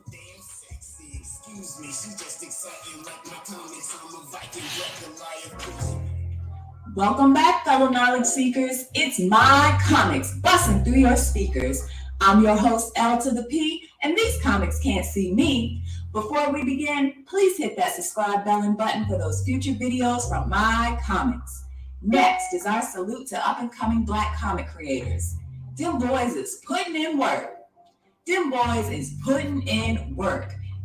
Damn sexy, excuse me, she just exciting like my comments. I'm a Viking, Black Goliath. Welcome back, fellow knowledge seekers. It's my comics busting through your speakers. I'm your host, L to the P, and these comics can't see me. Before we begin, please hit that subscribe button for those future videos from my comics. Next is our salute to up-and-coming Black comic creators. Them boys is putting in work.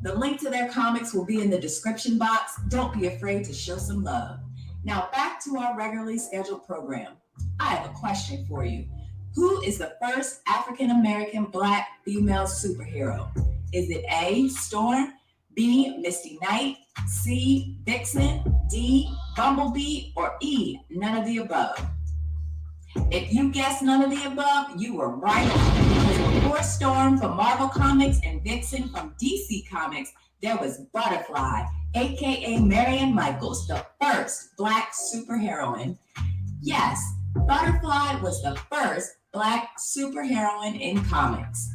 The link to their comics will be in the description box. Don't be afraid to show some love. Now back to our regularly scheduled program. I have a question for you. Who is the first African-American Black female superhero? Is it A, Storm, B, Misty Knight, C, Vixen, D, Bumblebee, or E, none of the above? If you guessed none of the above, you were right on. Because before Storm from Marvel Comics and Vixen from DC Comics, there was Butterfly, aka Marion Michaels, the first Black superheroine. Yes, Butterfly was the first Black superheroine in comics.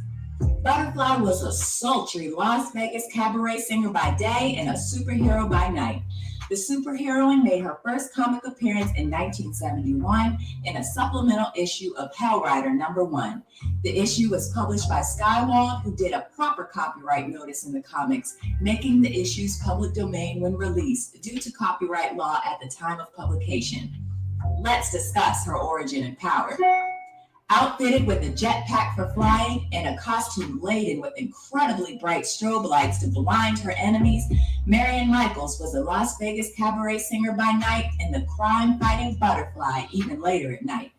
Butterfly was a sultry Las Vegas cabaret singer by day and a superhero by night. The superheroine made her first comic appearance in 1971 in a supplemental issue of Hellrider #1. The issue was published by Skywalk, who did a proper copyright notice in the comics, making the issues public domain when released due to copyright law at the time of publication. Let's discuss her origin and power. Outfitted with a jetpack for flying and a costume laden with incredibly bright strobe lights to blind her enemies, Marion Michaels was a Las Vegas cabaret singer by night and the crime-fighting Butterfly even later at night.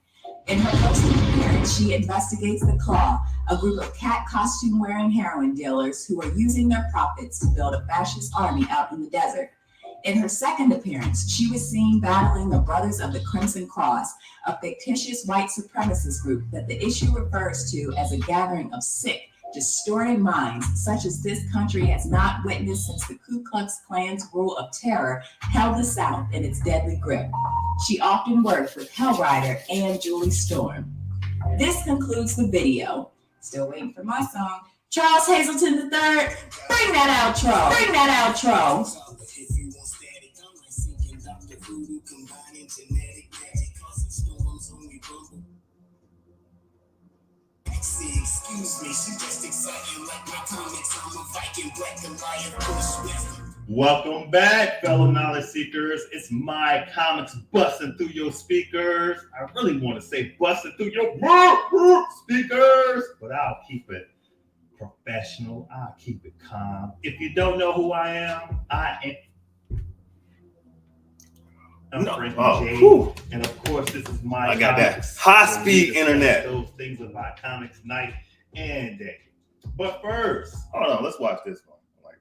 In her first appearance, she investigates the Claw, a group of cat costume-wearing heroin dealers who are using their profits to build a fascist army out in the desert. In her second appearance, she was seen battling the Brothers of the Crimson Cross, a fictitious white supremacist group that the issue refers to as a gathering of sick, distorted minds such as this country has not witnessed since the Ku Klux Klan's rule of terror held the South in its deadly grip. She often worked with Hellrider and Julie Storm. This concludes the video. Still waiting for my song. Charles Hazleton III, bring that outro. Excuse me, she just exciting like my comics. I'm a Viking, Black Goliath. Welcome back, fellow knowledge seekers. It's my comics busting through your speakers. I really want to say busting through your speakers, but I'll keep it professional. I'll keep it calm. If you don't know who I am, I'm Frankie J. And of course, this is my I got that high-speed internet. Those things about comics night and day. But first, hold on, let's watch this one. I like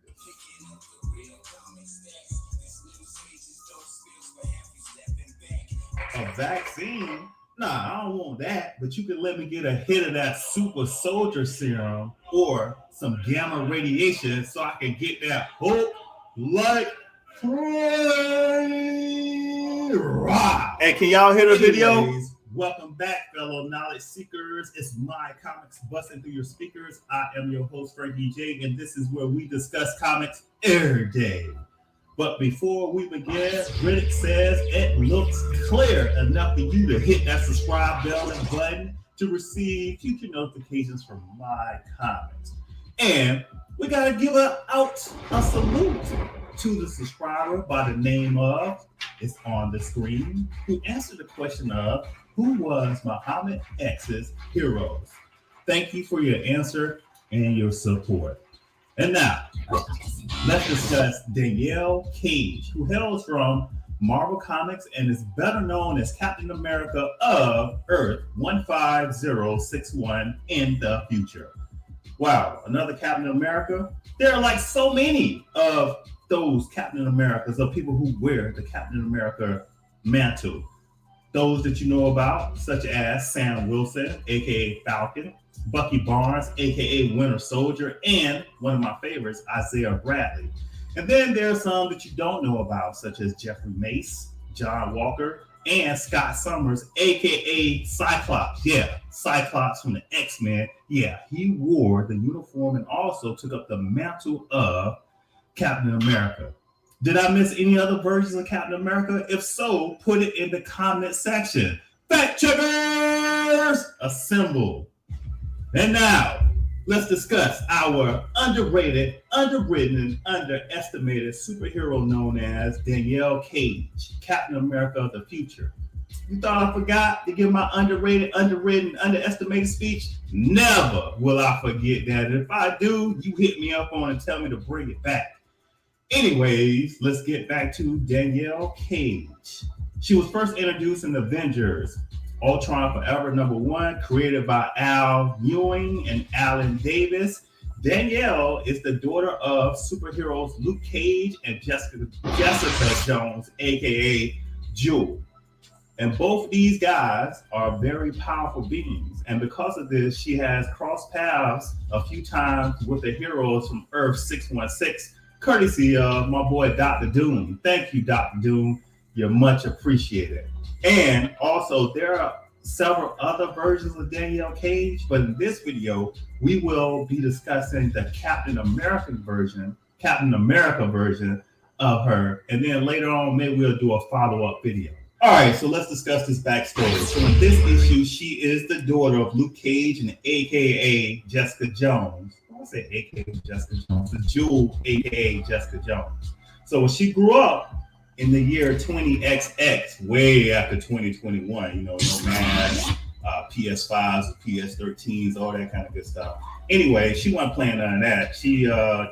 this. A vaccine? Nah, I don't want that. But you can let me get a hit of that super soldier serum or some gamma radiation so I can get that hope like Hey, can y'all hear the video? Welcome back, fellow knowledge seekers. It's my comics busting through your speakers. I am your host, Frankie J, and this is where we discuss comics every day. But before we begin, Riddick says it looks clear enough for you to hit that subscribe button to receive future notifications from my comics. And we gotta give out a salute to the subscriber by the name of, it's on the screen, who answered the question of who was Muhammad X's heroes. Thank you for your answer and your support. And now, let's discuss Danielle Cage, who hails from Marvel Comics and is better known as Captain America of Earth 15061 in the future. Wow, another Captain America? There are like so many of those Captain Americas, of people who wear the Captain America mantle. Those that you know about, such as Sam Wilson, aka Falcon, Bucky Barnes, aka Winter Soldier, and one of my favorites, Isaiah Bradley. And then there's some that you don't know about, such as Jeffrey Mace, John Walker, and Scott Summers, aka Cyclops. Yeah, Cyclops from the X-Men. Yeah, he wore the uniform and also took up the mantle of Captain America. Did I miss any other versions of Captain America? If so, put it in the comment section. Fact checkers, assemble. And now, let's discuss our underrated, underwritten, and underestimated superhero known as Danielle Cage, Captain America of the future. You thought I forgot to give my underrated, underwritten, underestimated speech? Never will I forget that. And if I do, you hit me up on and tell me to bring it back. Anyways, let's get back to Danielle Cage. She was first introduced in Avengers Ultron Forever #1, created by Al Ewing and Alan Davis. Danielle is the daughter of superheroes Luke Cage and Jessica Jones, aka Jewel. And both these guys are very powerful beings. And because of this, she has crossed paths a few times with the heroes from Earth 616, courtesy of my boy Dr. Doom. Thank you, Dr. Doom. You're much appreciated. And also, there are several other versions of Danielle Cage, but in this video, we will be discussing the Captain America version of her. And then later on, maybe we'll do a follow-up video. All right, so let's discuss this backstory. So in this issue, she is the daughter of Luke Cage and aka Jessica Jones. I say aka Jessica Jones, the Jewel, aka Jessica Jones. So when she grew up in the year 20XX, way after 2021, you know, no math, PS5s, PS13s, all that kind of good stuff. Anyway, she wasn't playing none of that. She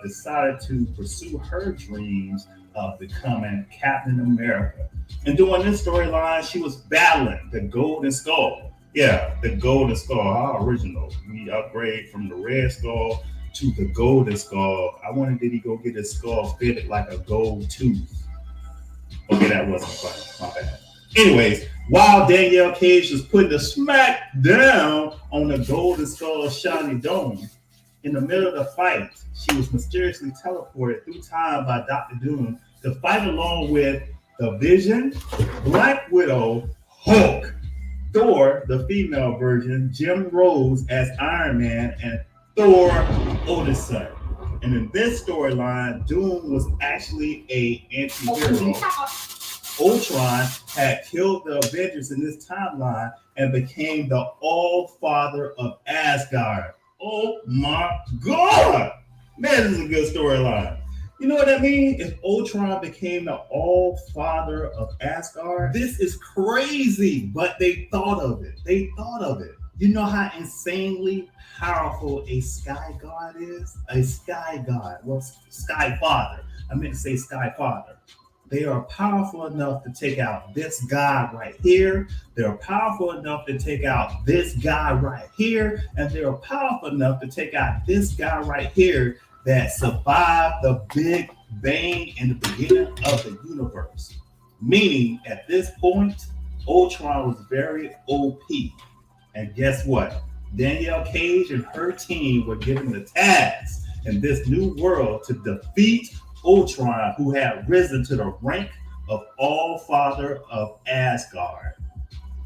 decided to pursue her dreams of becoming Captain America. And during this storyline, she was battling the Golden Skull. Yeah, the Golden Skull, how original. We upgrade from the Red Skull to the Golden Skull. I wondered, did he go get his skull fitted like a gold tooth? Okay, that wasn't funny. My bad. Anyways, while Danielle Cage was putting the smack down on the Golden Skull's shiny dome, in the middle of the fight, she was mysteriously teleported through time by Dr. Doom to fight along with the Vision, Black Widow, Hulk, Thor, the female version, Jim Rose as Iron Man, and Thor Odinson. And in this storyline, Doom was actually an anti-hero. Ultron had killed the Avengers in this timeline and became the All-Father of Asgard. Oh my God! Man, this is a good storyline. You know what that means? If Ultron became the All-Father of Asgard, this is crazy, but they thought of it. You know how insanely powerful a sky god is? A sky god. Well, sky father. I meant to say sky father. They are powerful enough to take out this guy right here. They're powerful enough to take out this guy right here. And they're powerful enough to take out this guy right here that survived the Big Bang in the beginning of the universe. Meaning, at this point, Ultron was very OP. And guess what? Danielle Cage and her team were given the task in this new world to defeat Ultron, who had risen to the rank of All-Father of Asgard.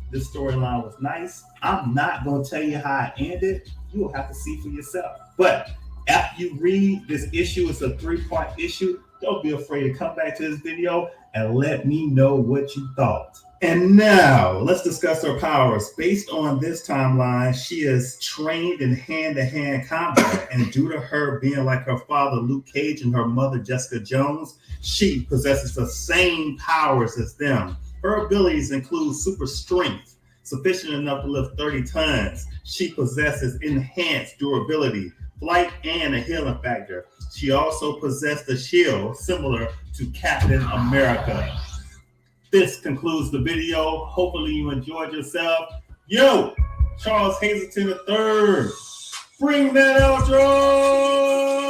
This storyline was nice. I'm not going to tell you how it ended. You will have to see for yourself. But after you read this issue, it's a 3-part issue. Don't be afraid to come back to this video and let me know what you thought. And now let's discuss her powers. Based on this timeline, she is trained in hand-to-hand combat, and due to her being like her father Luke Cage and her mother Jessica Jones, she possesses the same powers as them. Her abilities include super strength, sufficient enough to lift 30 tons. She possesses enhanced durability, flight, and a healing factor. She also possessed a shield similar to Captain America. This concludes the video. Hopefully you enjoyed yourself. Yo, Charles Hazleton III, bring that outro!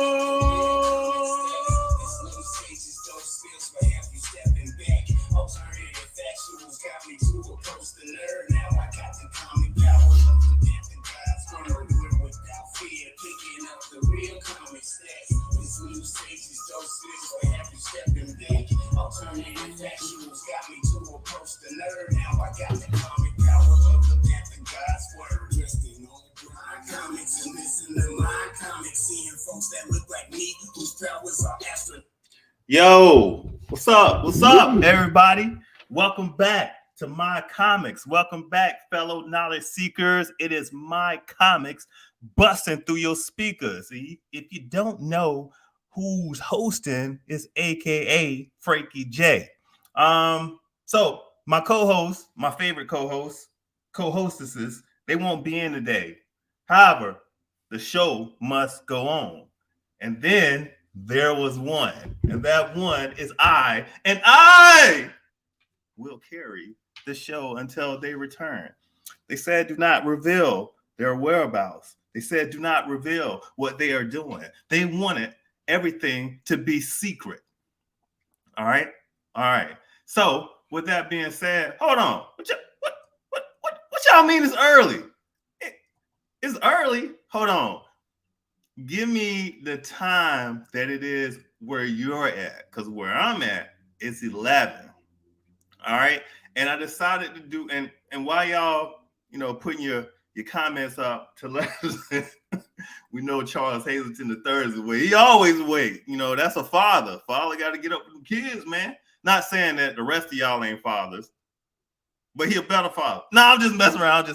Alternative factuals got me to approach the nerd. Now Folks that look like me, whose powers are astral. Yo, what's up? What's up, everybody? Welcome back to My Comics. Welcome back, fellow knowledge seekers. It is My Comics busting through your speakers. If you don't know who's hosting, it's AKA Frankie J. So my co-host, my favorite co-hostesses, they won't be in today. However, the show must go on. And then there was one, and that one is I, and I will carry the show until they return. They said do not reveal their whereabouts. They said do not reveal what they are doing. They wanted everything to be secret. All right? All right. So with that being said, hold on. What y'all mean it's early? It's early. Hold on. Give me the time that it is where you're at, because where I'm at, it's 11. All right. And I decided to do, and while y'all, putting your comments up to let us, we know Charles Hazleton III is awake. He always awake. That's a father. Father got to get up for the kids, man. Not saying that the rest of y'all ain't fathers, but he a better father. No, I'm just messing around.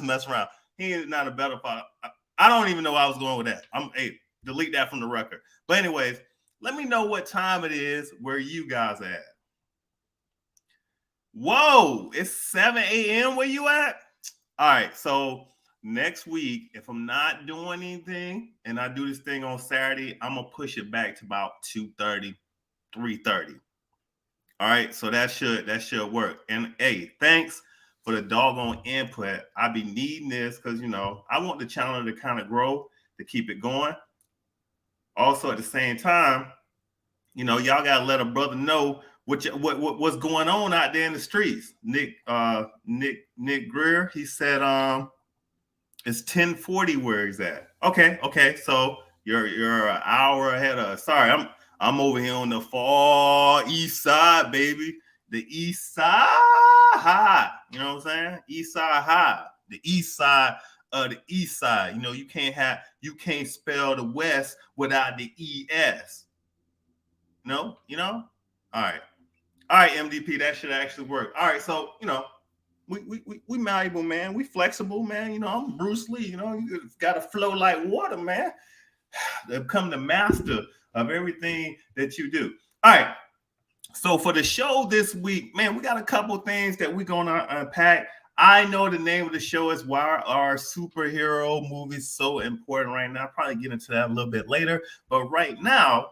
He is not a better father. I don't even know where I was going with that. Delete that from the record. But anyways, let me know what time it is where you guys at. Whoa, it's 7 a.m. where you at? All right, so next week, if I'm not doing anything and I do this thing on Saturday, I'm going to push it back to about 2:30, 3:30. All right, so that should work. And hey, thanks for the doggone input. I be needing this because, I want the channel to kind of grow, to keep it going. Also, at the same time, y'all gotta let a brother know what's going on out there in the streets. Nick Greer, he said it's 10:40 where he's at. Okay, so you're an hour ahead of us. Sorry, I'm over here on the far east side, baby. The east side high. You know what I'm saying? East side high. The east side of the east side. You can't spell the west without the ES. No, all right, MDP, that should actually work. All right, so we malleable, man. We flexible, man. I'm Bruce Lee. You got to flow like water, man. To become the master of everything that you do. All right. So for the show this week, man, we got a couple things that we're gonna unpack. I know the name of the show is Why Are Superhero Movies So Important right now? I'll probably get into that a little bit later. But right now,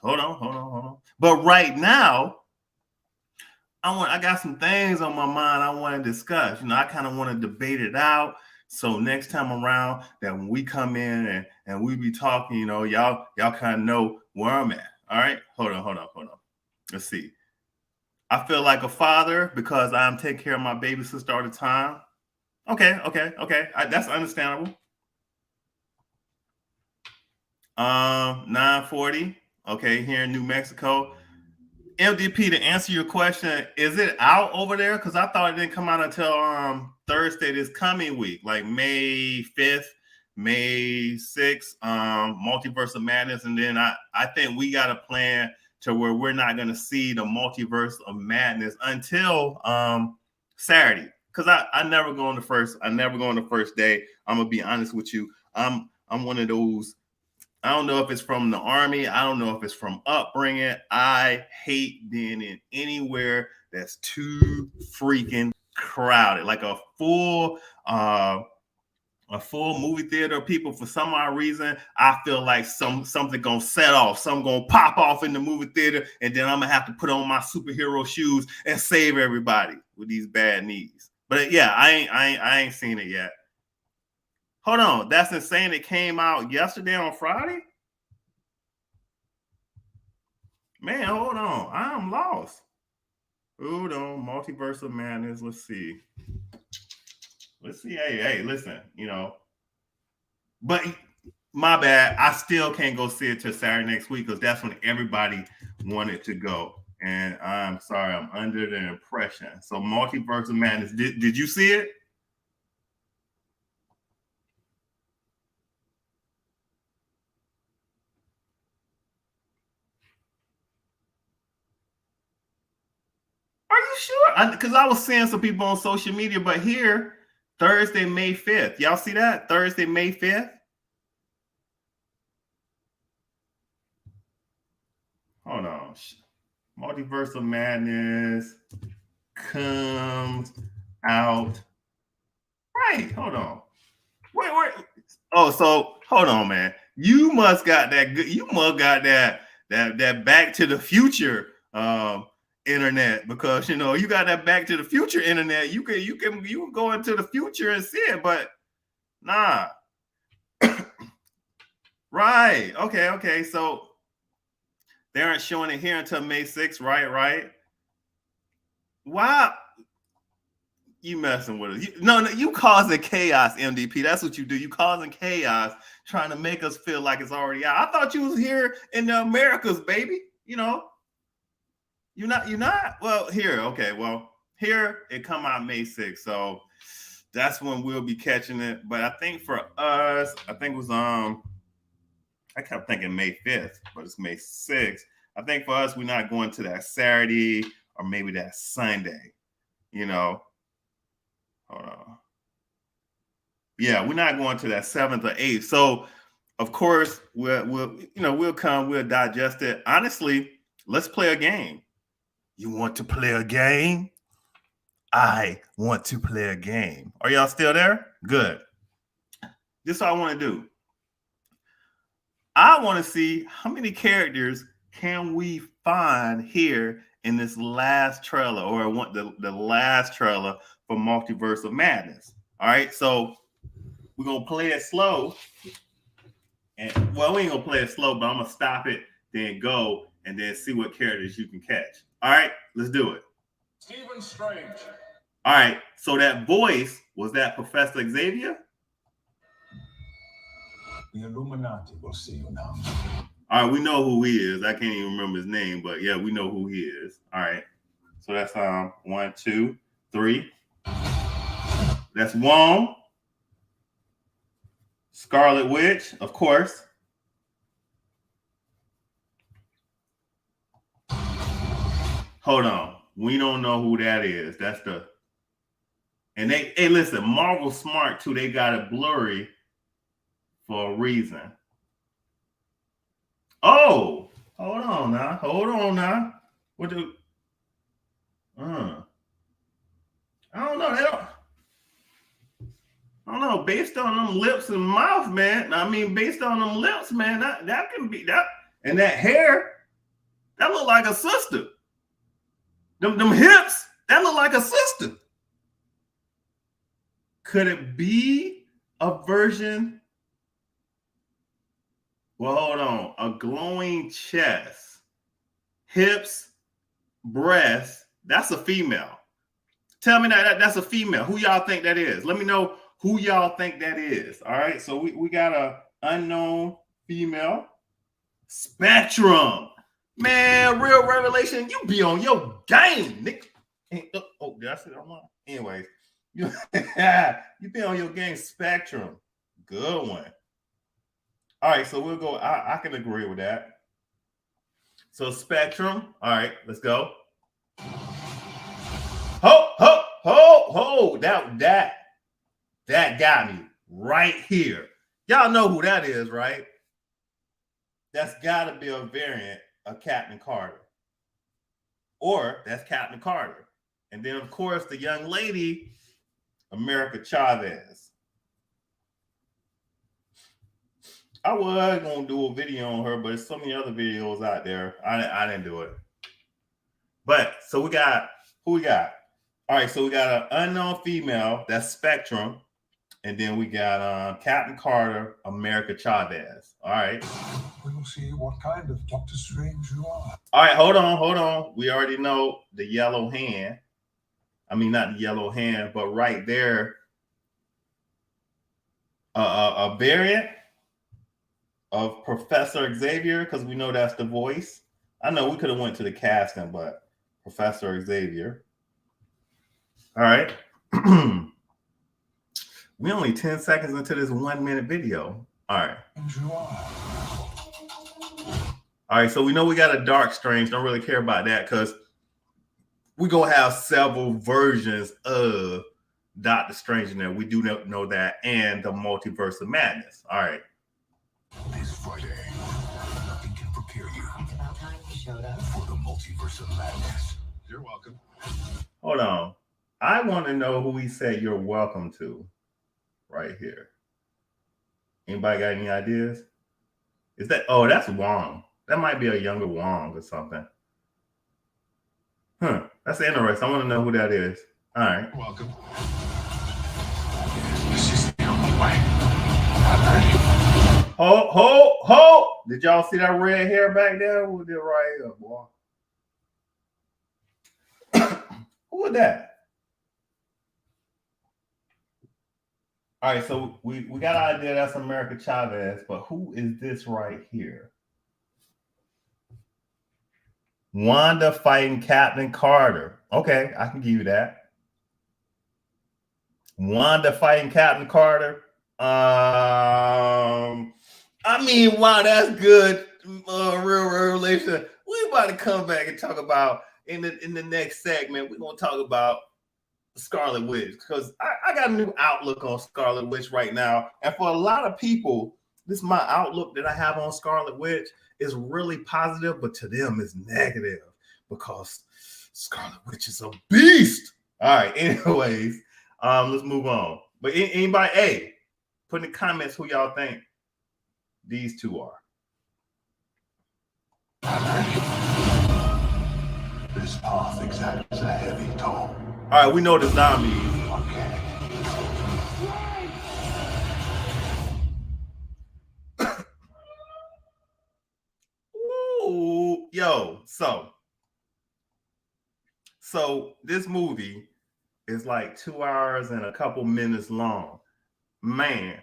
hold on. But right now, I got some things on my mind I want to discuss. I kind of want to debate it out. So next time around, that when we come in and we be talking, y'all kind of know where I'm at. All right, hold on. Let's see. I feel like a father because I'm taking care of my baby sister all the time. Okay. That's understandable. 9:40. Okay, here in New Mexico. MDP, to answer your question, is it out over there? Because I thought it didn't come out until Thursday this coming week, like May 5th, May 6th, Multiverse of Madness. And then I think we got a plan to where we're not going to see the Multiverse of Madness until Saturday. Because I never go on the first day. I'm going to be honest with you. I'm one of those. I don't know if it's from the army. I don't know if it's from upbringing. I hate being in anywhere that's too freaking crowded. Like a full movie theater of people. For some odd reason, I feel like something gonna set off. Something gonna pop off in the movie theater, and then I'm gonna have to put on my superhero shoes and save everybody with these bad knees. But yeah, I ain't seen it yet. Hold on, that's insane. It came out yesterday on Friday? Man, hold on. I'm lost. Hold on, Multiverse of Madness. Let's see. Hey, listen, But my bad. I still can't go see it till Saturday next week because that's when everybody wanted to go. And I'm sorry, I'm under the impression. So Multiverse of Madness. Did you see it? sure? Because I was seeing some people on social media, but here, Thursday, May 5th. Y'all see that? Thursday, May 5th. Hold on. Multiverse of Madness comes out. Right. Hold on. Wait. Oh, so hold on, man. You must got that good. You must got that Back to the Future internet, because you got that Back to the Future internet. You can go into the future and see it, but nah. Right. Okay. So they aren't showing it here until May 6th, right? Wow. You messing with us. No, you causing chaos, MDP. That's what you do. You causing chaos, trying to make us feel like it's already out. I thought you was here in the Americas, baby. You're not. Well, here, okay. Well, here it come out May 6th. So that's when we'll be catching it. But I think for us, I think it was I kept thinking May 5th, but it's May 6th. I think for us, we're not going to that Saturday or maybe that Sunday, Hold on. Yeah, we're not going to that 7th or 8th. So, of course, we'll come, we'll digest it. Honestly, let's play a game. You want to play a game? I want to play a game. Are y'all still there? Good. This is what I want to do. I want to see how many characters can we find here in this last trailer, or the last trailer for Multiverse of Madness. All right, so we're gonna play it slow, and we ain't gonna play it slow, but I'm gonna stop it, then go, and then see what characters you can catch. All right, let's do it. Stephen Strange. All right, so that voice, was that Professor Xavier? The Illuminati will see you now. All right, we know who he is. I can't even remember his name, but yeah, we know who he is. All right, so that's 1, 2, 3. That's Wong. Scarlet Witch, of course. Hold on, we don't know who that is. That's and hey, listen, Marvel smart too. They got it blurry for a reason. Oh, hold on now. What do? I don't know. I don't know. Based on them lips and mouth, man. I mean, based on them lips, man, that can be that. And that hair, that look like a sister. Them hips, that look like a sister. Could it be a version? Well, hold on. A glowing chest, hips, breasts. That's a female. Tell me that's a female. Who y'all think that is? Let me know who y'all think that is. All right. So we got a unknown female. Spectrum. Man, real revelation. You be on your game, Nick. Oh, did I say that wrong? Anyways, you be on your game, Spectrum. Good one. All right, so we'll go. I can agree with that. So Spectrum. All right, let's go. Ho! That got me right here. Y'all know who that is, right? That's got to be a variant of Captain Carter, or that's Captain Carter, and then of course the young lady, America Chavez. I was gonna do a video on her, but there's so many other videos out there. I didn't do it. But so we got who we got. All right, so we got an unknown female, that's Spectrum, and then we got Captain Carter, America Chavez. All right. We will see what kind of Doctor Strange you are. All right, hold on. We already know the yellow hand. I mean, not the yellow hand, but right there, a variant of Professor Xavier, because we know that's the voice. I know we could have went to the casting, but Professor Xavier. All right. We only 10 seconds into this 1 minute video. All right. All right, so we know we got a Dark Strange. Don't really care about that because we're gonna have several versions of Doctor Strange in there. We do know that, and the Multiverse of Madness. All right. This Friday, nothing can prepare you It's about time you showed up. for the Multiverse of Madness. You're welcome. Hold on. I want to know who he said you're welcome to right here. Anybody got any ideas? Is that, oh, that's Wong. That might be a younger Wong or something. That's interesting. I want to know who that is. All right. You're welcome. This is the only way. I'm ready. Ho! Did y'all see that red hair back there? Who did right here, boy? Who was that? All right, so we got an idea that's America Chavez, but who is this right here? Wanda fighting Captain Carter. Okay, I can give you that. Wanda fighting Captain Carter. I mean, wow, that's good. Real relation. We about to come back and talk about in the next segment. We're gonna talk about Scarlet Witch, because I got a new outlook on Scarlet Witch right now, and for a lot of people, this is my outlook that I have on Scarlet Witch is really positive, but to them it's negative because Scarlet Witch is a beast. All right, anyways, let's move on. But anybody, hey, put in the comments who y'all think these two are. This path exacts a heavy toll. All right, we know the zombies. Okay. Ooh, yo, so this movie is like 2 hours and a couple minutes long. Man,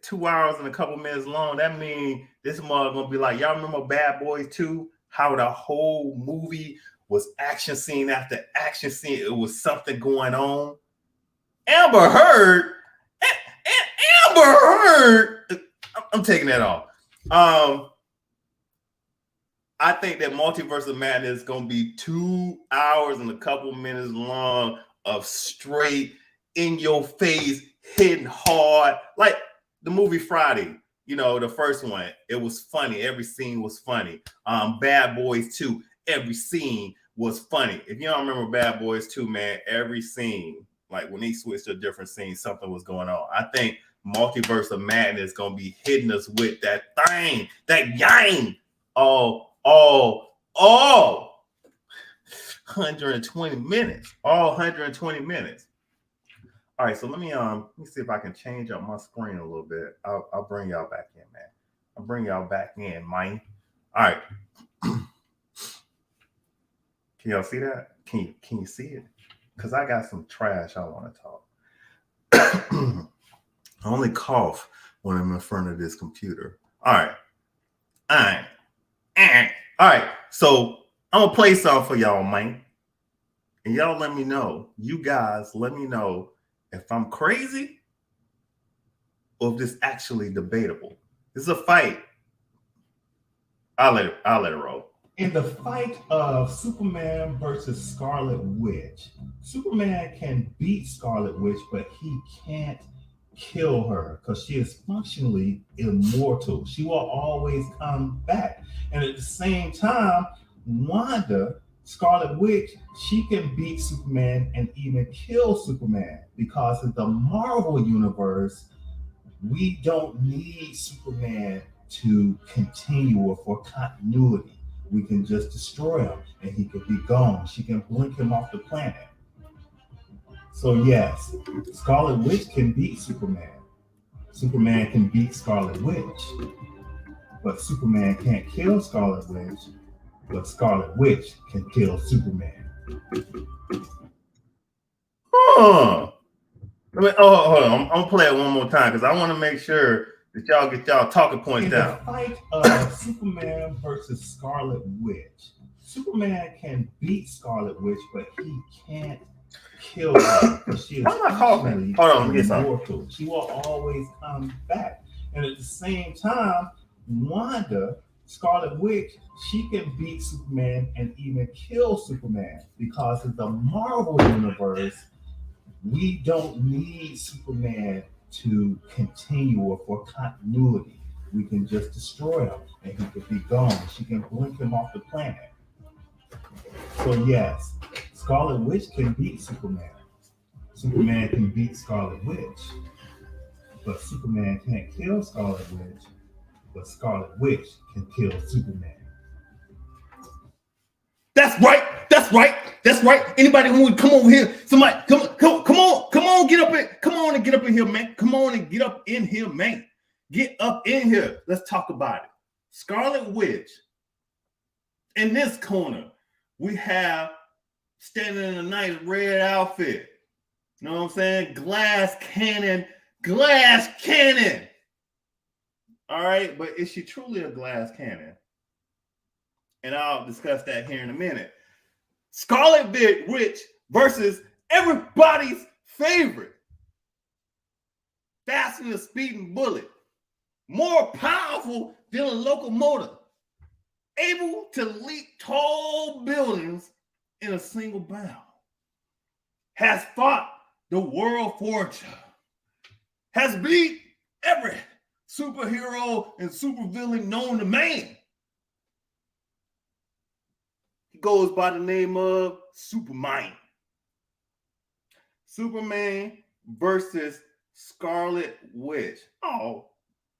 2 hours and a couple minutes long. That means this mother gonna be like, y'all remember Bad Boys 2? How the whole movie was action scene after action scene. It was something going on. Amber Heard. I'm taking that off. I think that Multiverse of Madness is going to be 2 hours and a couple minutes long of straight in your face, hitting hard. Like the movie Friday, you know, the first one, it was funny. Every scene was funny. Bad Boys 2, every scene was funny. If you don't remember Bad Boys 2, man, every scene, like when they switched to a different scene, something was going on. I think Multiverse of Madness is going to be hitting us with that thing, that yang. All 120 minutes. All 120 minutes. All right, so let me see if I can change up my screen a little bit. I'll bring y'all back in, man. I'll bring y'all back in, man. All right. Can y'all see that? Can you see it? Because I got some trash I want to talk. I only cough when I'm in front of this computer. All right. All right. So I'm gonna play something for y'all, man. And y'all let me know. You guys let me know if I'm crazy or if this actually debatable. This is a fight. I'll let it roll. In the fight of Superman versus Scarlet Witch, Superman can beat Scarlet Witch, but he can't kill her because she is functionally immortal. She will always come back. And at the same time, Wanda, Scarlet Witch, she can beat Superman and even kill Superman because in the Marvel universe, we don't need Superman to continue or for continuity. We can just destroy him and he could be gone. She can blink him off the planet. So yes, Scarlet Witch can beat Superman. Superman can beat Scarlet Witch. But Superman can't kill Scarlet Witch. But Scarlet Witch can kill Superman. Hold on. I'm gonna play it one more time because I want to make sure that y'all get y'all talking points down. The fight of Superman versus Scarlet Witch. Superman can beat Scarlet Witch, but he can't kill her because she is immortal. Hold on, she will always come back. And at the same time, Wanda, Scarlet Witch, she can beat Superman and even kill Superman because in the Marvel universe, we don't need Superman to continue or for continuity. We can just destroy him and he could be gone. She can blink him off the planet. So yes, Scarlet Witch can beat Superman. Superman can beat Scarlet Witch. But Superman can't kill Scarlet Witch. But Scarlet Witch can kill Superman. That's right. That's right. That's right. Anybody who would come over here, somebody come on, get up in, come on and get up in here, man. Come on and get up in here, man. Get up in here. Let's talk about it. Scarlet Witch. In this corner, we have standing in a nice red outfit. You know what I'm saying? Glass cannon. All right, but is she truly a glass cannon? And I'll discuss that here in a minute. Scarlet Witch versus everybody's favorite. Faster than a speeding bullet. More powerful than a locomotive. Able to leap tall buildings in a single bound. Has fought the world fortune. Has beat every superhero and supervillain known to man. He goes by the name of Superman. Superman versus Scarlet Witch. Oh,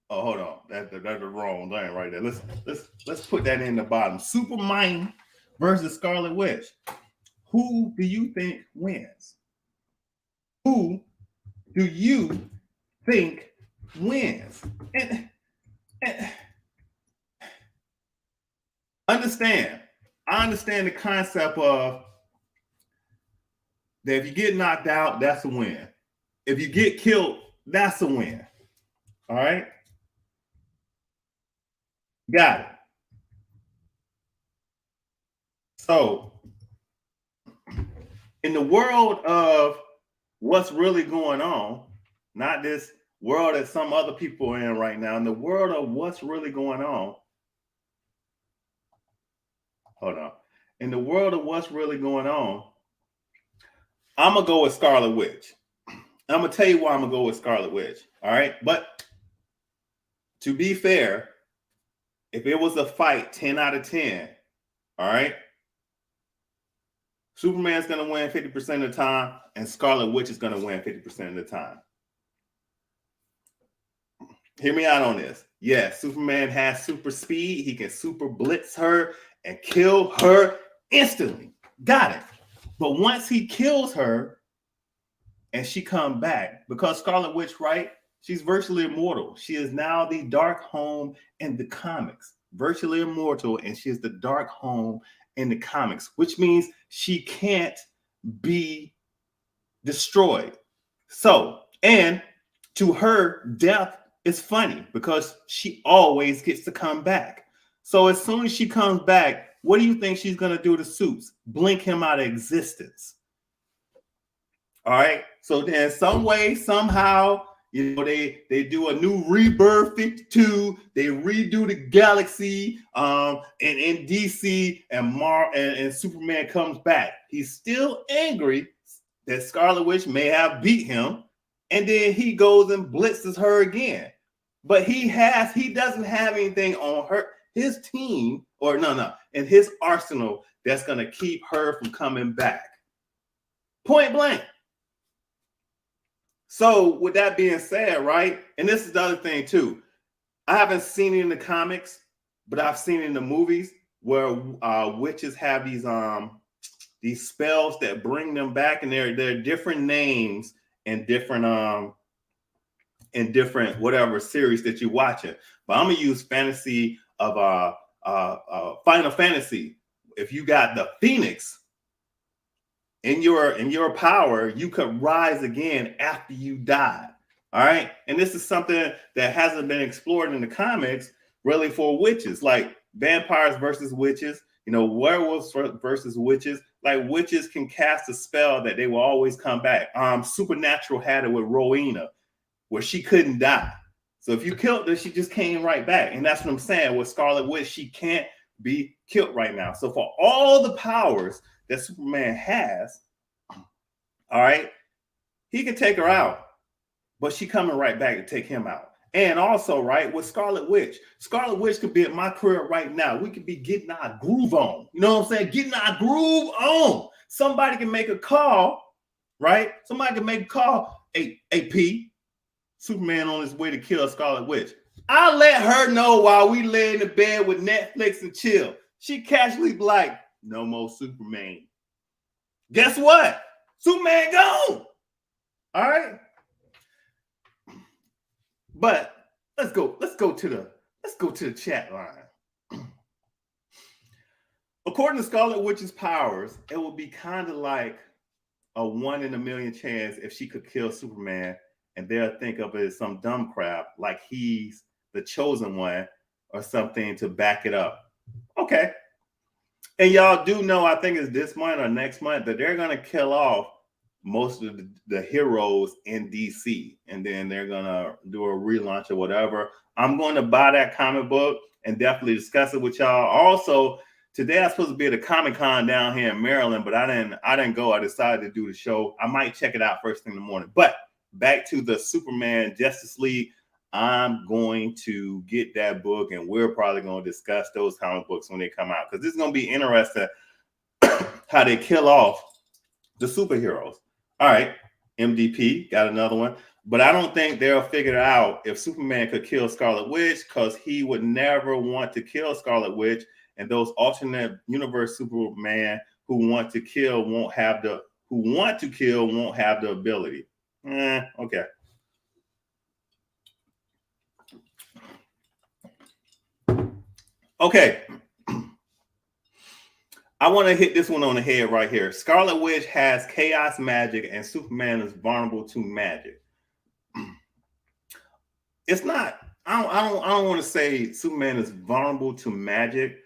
hold on. That's the wrong thing right there. Let's put that in the bottom. Superman versus Scarlet Witch. Who do you think wins? Who do you think wins? And understand. I understand the concept of that if you get knocked out, that's a win. If you get killed, that's a win. All right? Got it. So, in the world of what's really going on, not this world that some other people are in right now, in the world of what's really going on, hold on. In the world of what's really going on, I'm going to go with Scarlet Witch. I'm going to tell you why I'm going to go with Scarlet Witch. All right? But to be fair, if it was a fight 10 out of 10, all right, Superman's going to win 50% of the time, and Scarlet Witch is going to win 50% of the time. Hear me out on this. Yes, Superman has super speed. He can super blitz her and kill her instantly. Got it. But once he kills her and she come back, because Scarlet Witch, right, she's virtually immortal. She is now the Darkhold in the comics. Virtually immortal, and she is the Darkhold in the comics, which means she can't be destroyed. So, and to her, death is funny because she always gets to come back. So as soon as she comes back, what do you think she's going to do to Supes? Blink him out of existence. All right. So then some way, somehow, you know, they do a new rebirth 52. They redo the galaxy and in DC and Superman comes back. He's still angry that Scarlet Witch may have beat him. And then he goes and blitzes her again. But he doesn't have anything on his team, or in his arsenal that's going to keep her from coming back. Point blank. So with that being said, right, and this is the other thing too, I haven't seen it in the comics, but I've seen it in the movies where witches have these spells that bring them back, and they're different names and different whatever series that you're watching. But I'm gonna use fantasy of Final Fantasy. If you got the Phoenix in your power, you could rise again after you die. All right. And this is something that hasn't been explored in the comics really for witches, like vampires versus witches, you know, werewolves versus witches. Like witches can cast a spell that they will always come back. Supernatural had it with Rowena, where she couldn't die. So if you killed her, she just came right back. And that's what I'm saying. With Scarlet Witch, she can't be killed right now. So for all the powers that Superman has, all right, he can take her out, but she coming right back to take him out. And also, right, with Scarlet Witch could be at my career right now. We could be getting our groove on. You know what I'm saying? Getting our groove on. Somebody can make a call, right? Somebody can make a call. AP, Superman on his way to kill Scarlet Witch. I let her know while we lay in the bed with Netflix and chill. She casually be like, no more Superman. Guess what? Superman gone. All right. But let's go to the chat line. According to Scarlet Witch's powers, it would be kind of like a 1 in a million chance if she could kill Superman, and they'll think of it as some dumb crap, like he's the chosen one or something to back it up. Okay. And y'all do know, I think it's this month or next month, that they're going to kill off most of the heroes in DC, and then they're going to do a relaunch or whatever. I'm going to buy that comic book and definitely discuss it with y'all. Also, today I was supposed to be at a Comic-Con down here in Maryland, but I didn't go. I decided to do the show. I might check it out first thing in the morning. But back to the Superman Justice League, I'm going to get that book, and we're probably going to discuss those comic books when they come out, because this is going to be interesting how they kill off the superheroes. All right, MDP got another one, but I don't think they'll figure out if Superman could kill Scarlet Witch, because he would never want to kill Scarlet Witch, and those alternate universe Superman who want to kill won't have the ability. Okay. Okay. I want to hit this one on the head right here. Scarlet Witch has chaos magic, and Superman is vulnerable to magic. It's not. I don't want to say Superman is vulnerable to magic,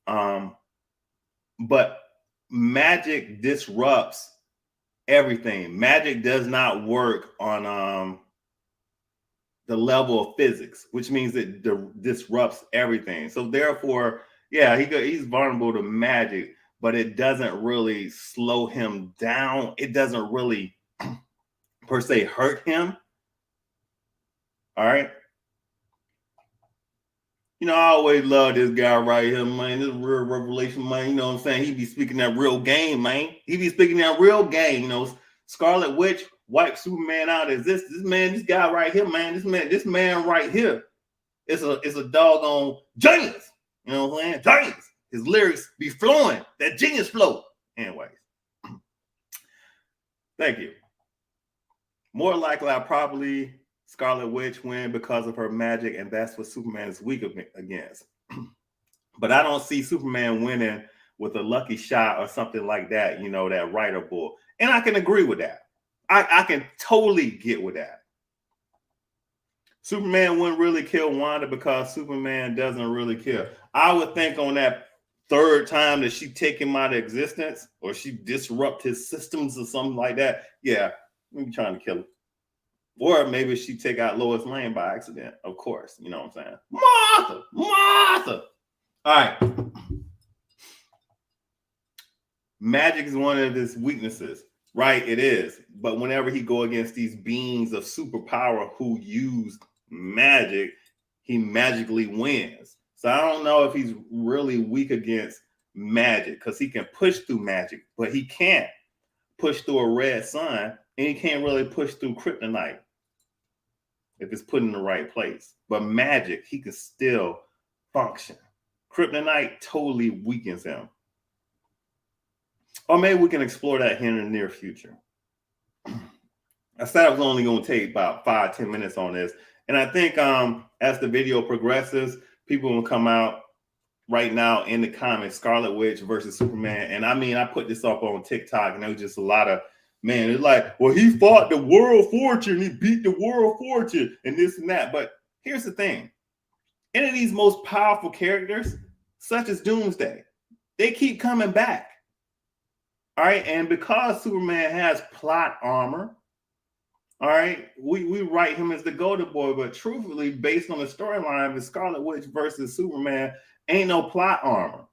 but magic disrupts everything. Magic does not work on the level of physics, which means it disrupts everything. So therefore, yeah, he's vulnerable to magic, but it doesn't really slow him down. It doesn't really per se hurt him. All right. You know, I always love this guy right here, man. This is real revelation, man. You know what I'm saying? He be speaking that real game, man. He be speaking that real game. You know, Scarlet Witch wipe Superman out as this guy right here, man. This man right here is a doggone genius. You know what I'm saying? Genius. His lyrics be flowing. That genius flow. Anyways. Thank you. More likely, I probably Scarlet Witch win because of her magic, and that's what Superman is weak against. But I don't see Superman winning with a lucky shot or something like that, you know, that Rider Bull. And I can agree with that. I can totally get with that. Superman wouldn't really kill Wanda because Superman doesn't really kill. I would think on that third time that she take him out of existence, or she disrupt his systems or something like that, yeah, we be trying to kill him. Or maybe she take out Lois Lane by accident, of course. You know what I'm saying? Martha. All right. Magic is one of his weaknesses, right? It is. But whenever he go against these beings of superpower who use magic, he magically wins. So I don't know if he's really weak against magic, because he can push through magic, but he can't push through a red sun, and he can't really push through kryptonite if it's put in the right place. But magic, he can still function. Kryptonite totally weakens him. Or maybe we can explore that here in the near future. I said I was only going to take about 5-10 minutes on this. And I think as the video progresses, people will come out right now in the comments, Scarlet Witch versus Superman. And I mean, I put this up on TikTok, and there was just a lot of, man, it's like, well, he fought the World Fortune. He beat the World Fortune and this and that. But here's the thing. Any of these most powerful characters, such as Doomsday, they keep coming back. All right. And because Superman has plot armor, All right, we write him as the golden boy, but truthfully, based on the storyline, the Scarlet Witch versus Superman ain't no plot armor.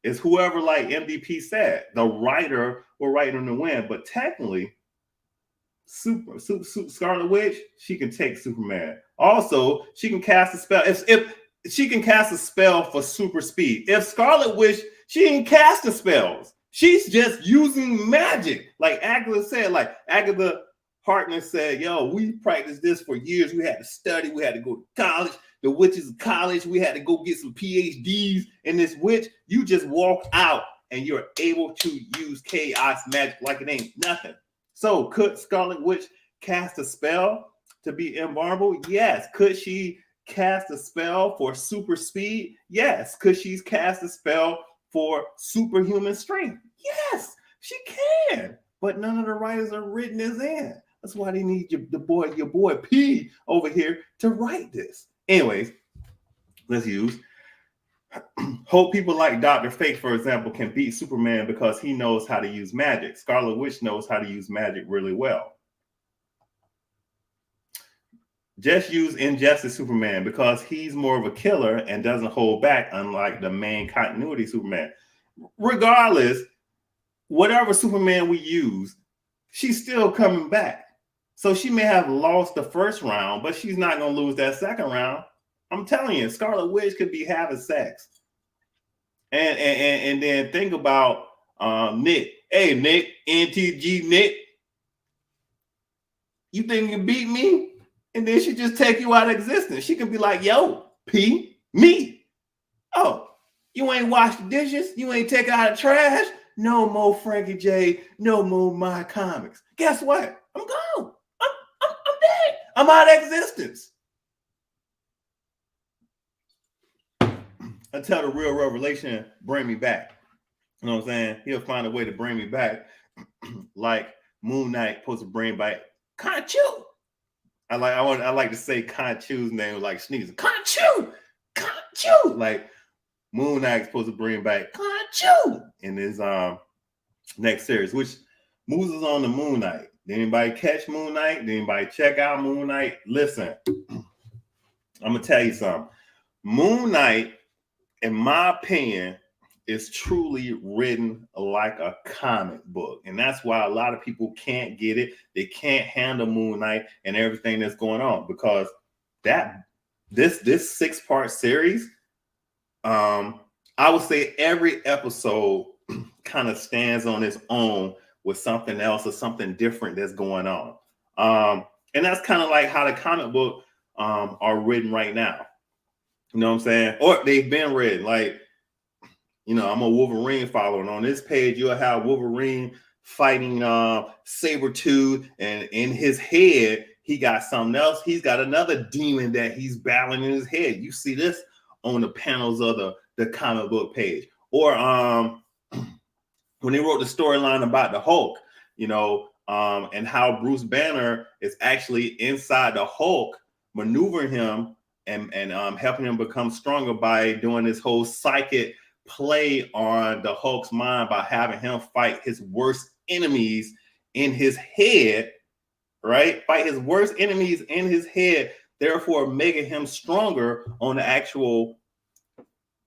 It's whoever, like MDP said, the writer will write him to win. But technically, Scarlet Witch, she can take Superman. Also, she can cast a spell. If she can cast a spell for super speed. If Scarlet Witch, she ain't casting spells. She's just using magic. Like Agatha said, like Agatha Harkness said, yo, we practiced this for years. We had to study. We had to go to college. The witches of college. We had to go get some PhDs in this witch. You just walk out and you're able to use chaos magic like it ain't nothing. So could Scarlet Witch cast a spell to be invulnerable? Yes. Could she cast a spell for super speed? Yes. Could she cast a spell for superhuman strength? Yes, she can. But none of the writers are written as in. That's why they need your boy P over here to write this. Anyways, let's use. Hope people like Dr. Fate, for example, can beat Superman because he knows how to use magic. Scarlet Witch knows how to use magic really well. Just use Injustice Superman because he's more of a killer and doesn't hold back, unlike the main continuity Superman. Regardless, whatever Superman we use, she's still coming back. So she may have lost the first round, but she's not going to lose that second round. I'm telling you, Scarlet Witch could be having sex. And then think about Nick. Hey, Nick, NTG Nick. You think you can beat me? And then she just take you out of existence. She could be like, yo, P, me. Oh, you ain't washed the dishes? You ain't take out the trash? No more Frankie J. No more My Comics. Guess what? I'm gone. I'm dead. I'm out of existence. Until the real revelation bring me back. You know what I'm saying? He'll find a way to bring me back. Like Moon Knight supposed to bring back Khonshu. I like to say Khonshu's name like sneezing. Khonshu! Like Moon Knight's supposed to bring back Khonshu in his next series, which moves us on to Moon Knight. Did anybody catch Moon Knight? Did anybody check out Moon Knight? Listen, I'm gonna tell you something. Moon Knight, in my opinion, is truly written like a comic book. And that's why a lot of people can't get it. They can't handle Moon Knight and everything that's going on, because this 6-part series, I would say every episode kind of stands on its own with something else or something different that's going on. And that's kind of like how the comic book are written right now. You know what I'm saying? Or they've been written. Like, you know, I'm a Wolverine follower, and on this page, you'll have Wolverine fighting Sabretooth, and in his head, he got something else. He's got another demon that he's battling in his head. You see this on the panels of the comic book page. Or when they wrote the storyline about the Hulk, you know, and how Bruce Banner is actually inside the Hulk, maneuvering him and helping him become stronger by doing this whole psychic play on the Hulk's mind by having him fight his worst enemies in his head, right? Fight his worst enemies in his head, therefore making him stronger on the actual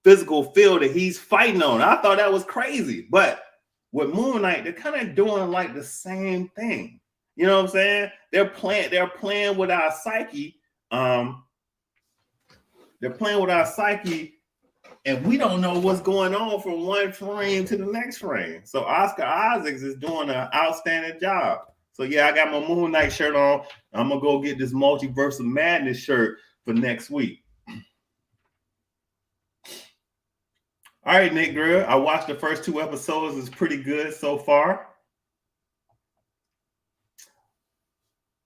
physical field that he's fighting on. I thought that was crazy. But with Moon Knight, they're kind of doing like the same thing. You know what I'm saying? They're playing with our psyche. They're playing with our psyche, and we don't know what's going on from one frame to the next frame. So Oscar Isaacs is doing an outstanding job. So yeah, I got my Moon Knight shirt on. I'm gonna go get this Multiverse of Madness shirt for next week. All right, Nick Greer. I watched the first 2 episodes. It's pretty good so far.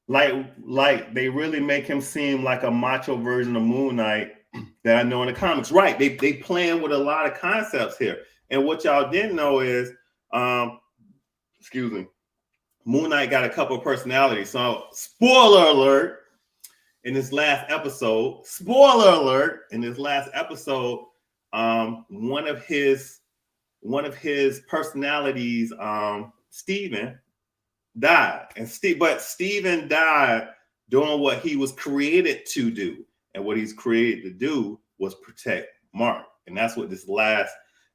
Like they really make him seem like a macho version of Moon Knight that I know in the comics. Right. They playing with a lot of concepts here. And what y'all didn't know is, Moon Knight got a couple of personalities. So spoiler alert, in this last episode, one of his personalities, Steven, died. But Steven died doing what he was created to do. And what he's created to do was protect Mark. And that's what this last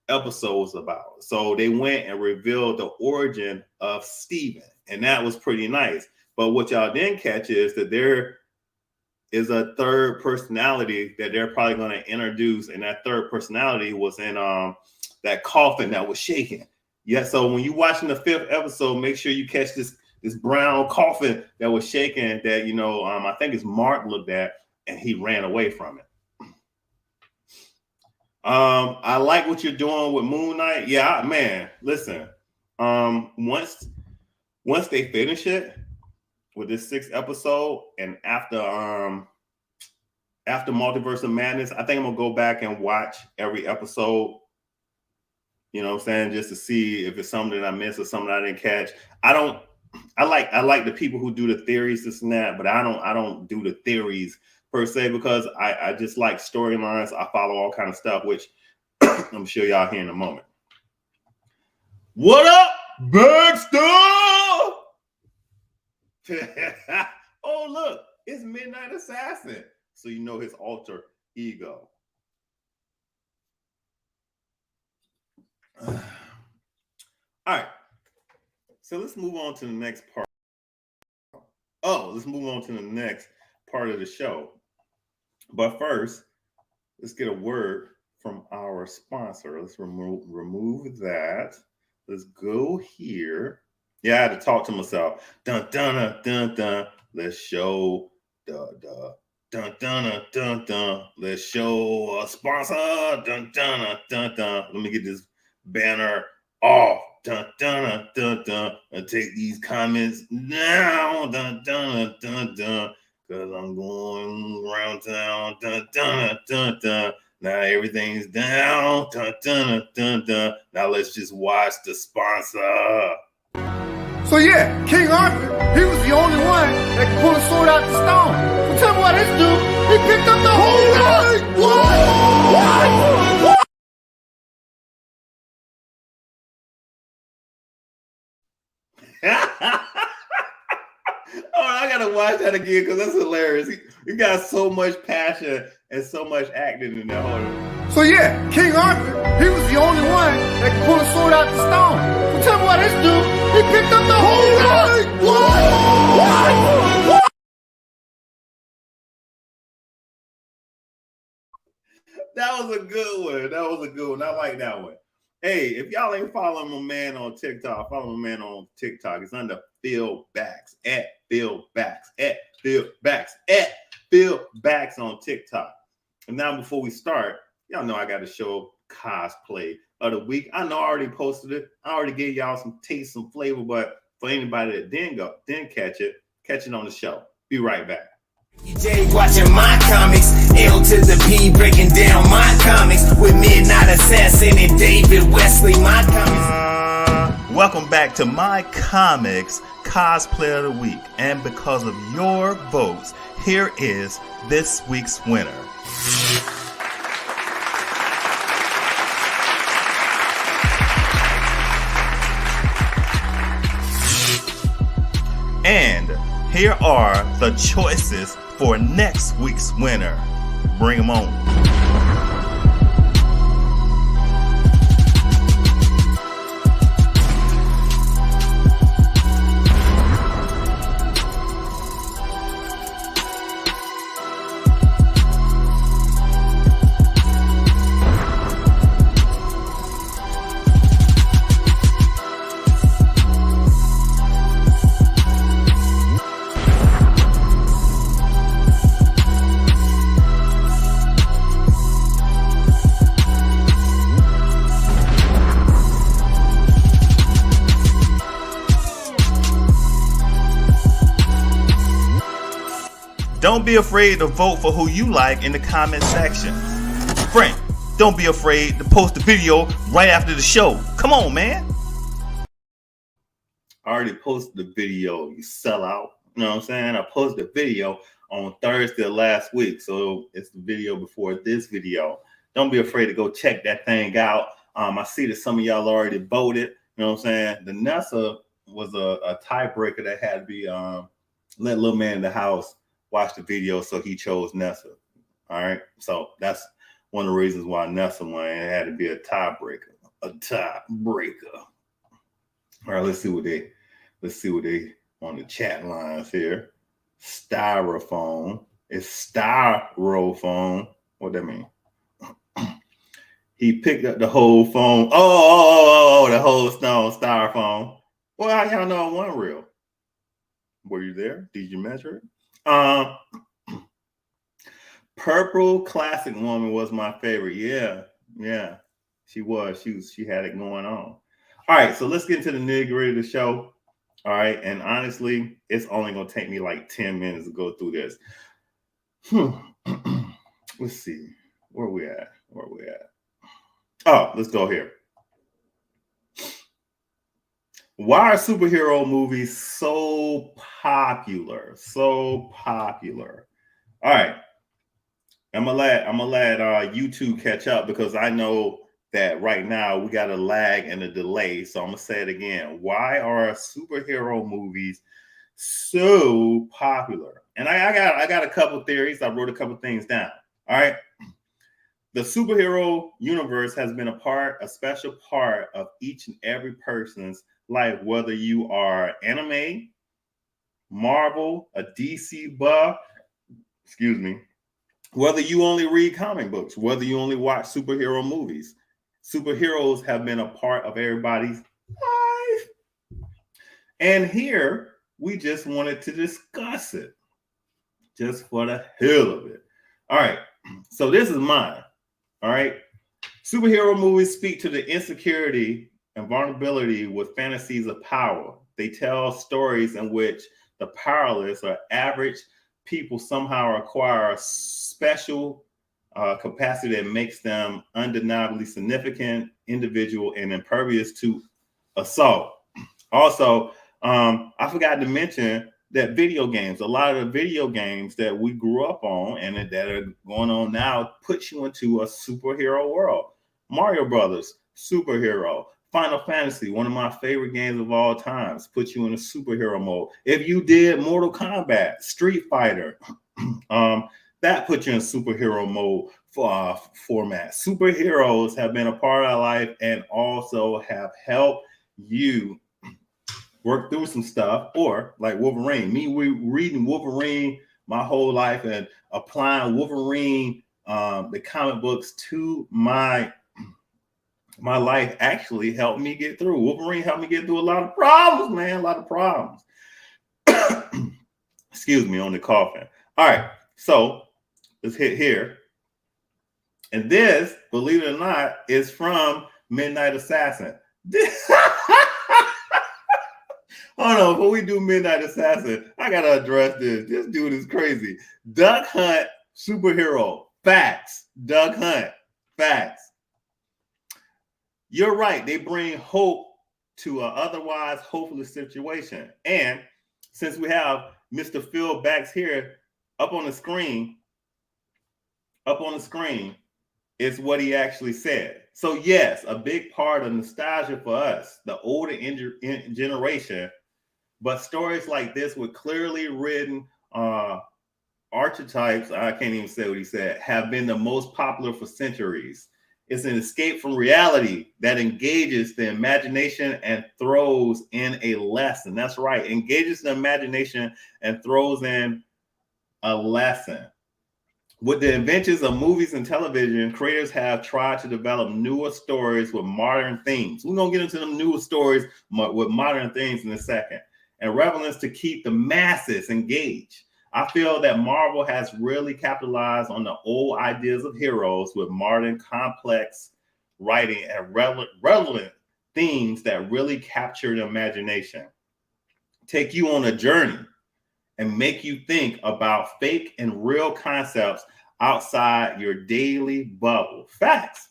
episode was about. So they went and revealed the origin of Steven. And that was pretty nice. But what y'all didn't catch is that there is a third personality that they're probably going to introduce. And that third personality was in that coffin that was shaking. Yeah, so when you're watching the 5th episode, make sure you catch this brown coffin that was shaking that, I think it's Mark looked at and he ran away from it. I like what you're doing with Moon Knight. Yeah, man, listen. Once they finish it with this 6th episode and after Multiverse of Madness, I think I'm gonna go back and watch every episode. You know what I'm saying? Just to see if it's something that I missed or something I didn't catch. I like the people who do the theories, this and that, but I don't do the theories per se because I just like storylines. I follow all kind of stuff, which I'm gonna show y'all here in a moment. What up, Baxter? Oh, look, it's Midnight Assassin. So you know his alter ego. All right, so let's move on to the next part. Let's move on to the next part of the show. But first, let's get a word from our sponsor. Let's remove that. Let's go here. Yeah, I had to talk to myself. Dun dun dun dun. Let's show dun dun dun dun dun. Let's show a sponsor. Dun dun dun dun. Let me get this banner off. Dun dun dun dun. And take these comments now. Dun dun dun dun. Cause I'm going around town. Dun dun dun dun. Now everything's down. Dun dun dun dun. Now let's just watch the sponsor. So yeah, King Arthur, he was the only one that could pull a sword out the stone. So tell me why this dude, he picked up the whole rock. What? Oh, I gotta watch that again because that's hilarious. He got so much passion and so much acting in that whole. So yeah, King Arthur, he was the only one that could pull a sword out the stone. So tell me why this dude, he picked up the whole rock. What? That was a good one. I like that one. Hey, if y'all ain't following my man on TikTok, follow my man on TikTok. It's under Phil Backs, at Phil Backs, at Phil Backs, at Phil Backs on TikTok. And now before we start, y'all know I got to show cosplay of the week. I know I already posted it. I already gave y'all some taste, some flavor, but for anybody that didn't catch it on the show. Be right back. DJ watching my comics, L to the P breaking down my comics with Midnight Assassin and David Wesley, my comics. Welcome back to My Comics Cosplay of the Week. And because of your votes, here is this week's winner. And here are the choices for next week's winner. Bring them on. Don't be afraid to vote for who you like in the comment section. Frank, don't be afraid to post the video right after the show. Come on, man. I already posted the video, you sell out. You know what I'm saying? I posted the video on Thursday of last week. So it's the video before this video. Don't be afraid to go check that thing out. I see that some of y'all already voted. You know what I'm saying? The Nessa was a tiebreaker that had to be let little man in the house watch the video, so he chose Nessa. All right, so that's one of the reasons why Nessa won. It had to be a tiebreaker. A tiebreaker. All right, let's see what they on the chat lines here. Styrofoam. It's styrofoam. What that mean? He picked up the whole phone. Oh, the whole stone styrofoam. Well, how y'all know it wasn't real? Were you there? Did you measure it? Purple Classic Woman was my favorite. Yeah. She was. She had it going on. All right, so let's get into the nitty-gritty of the show. All right, and honestly, it's only gonna take me like 10 minutes to go through this. Let's see. Where we at? Oh, let's go here. Why are superhero movies so popular? So popular. All right. I'm gonna let YouTube catch up, because I know that right now we got a lag and a delay. So I'm gonna say it again. Why are superhero movies so popular? And I got a couple theories. I wrote a couple things down. All right. The superhero universe has been a special part of each and every person's life, whether you are anime, Marvel, a DC buff, whether you only read comic books, whether you only watch superhero movies. Superheroes have been a part of everybody's life. And here, we just wanted to discuss it, just for the hell of it. All right, so this is mine. All right, superhero movies speak to the insecurity and vulnerability with fantasies of power. They tell stories in which the powerless or average people somehow acquire a special capacity that makes them undeniably significant, individual, and impervious to assault. Also, I forgot to mention that video games, a lot of the video games that we grew up on and that are going on now, put you into a superhero world. Mario Brothers, superhero. Final Fantasy, one of my favorite games of all times, puts you in a superhero mode. If you did Mortal Kombat, Street Fighter, that puts you in superhero mode format. Superheroes have been a part of our life and also have helped you work through some stuff, or like Wolverine. Me reading Wolverine my whole life and applying Wolverine, the comic books, to my life actually helped me get through. Wolverine helped me get through a lot of problems, man. A lot of problems. Excuse me on the coughing. All right, so let's hit here. And this, believe it or not, is from Midnight Assassin. Hold on, before we do Midnight Assassin, I gotta address this. This dude is crazy. Duck Hunt superhero. Facts. Duck Hunt. Facts. You're right. They bring hope to an otherwise hopeless situation. And since we have Mr. Phil Backs here up on the screen is what he actually said. So yes, a big part of nostalgia for us, the older generation, but stories like this with clearly written archetypes, I can't even say what he said, have been the most popular for centuries. It's an escape from reality that engages the imagination and throws in a lesson. That's right, engages the imagination and throws in a lesson. With the inventions of movies and television, creators have tried to develop newer stories with modern themes. We're going to get into them newer stories with modern themes in a second. And relevance to keep the masses engaged. I feel that Marvel has really capitalized on the old ideas of heroes with modern complex writing and relevant themes that really capture the imagination, take you on a journey, and make you think about fake and real concepts outside your daily bubble. Facts.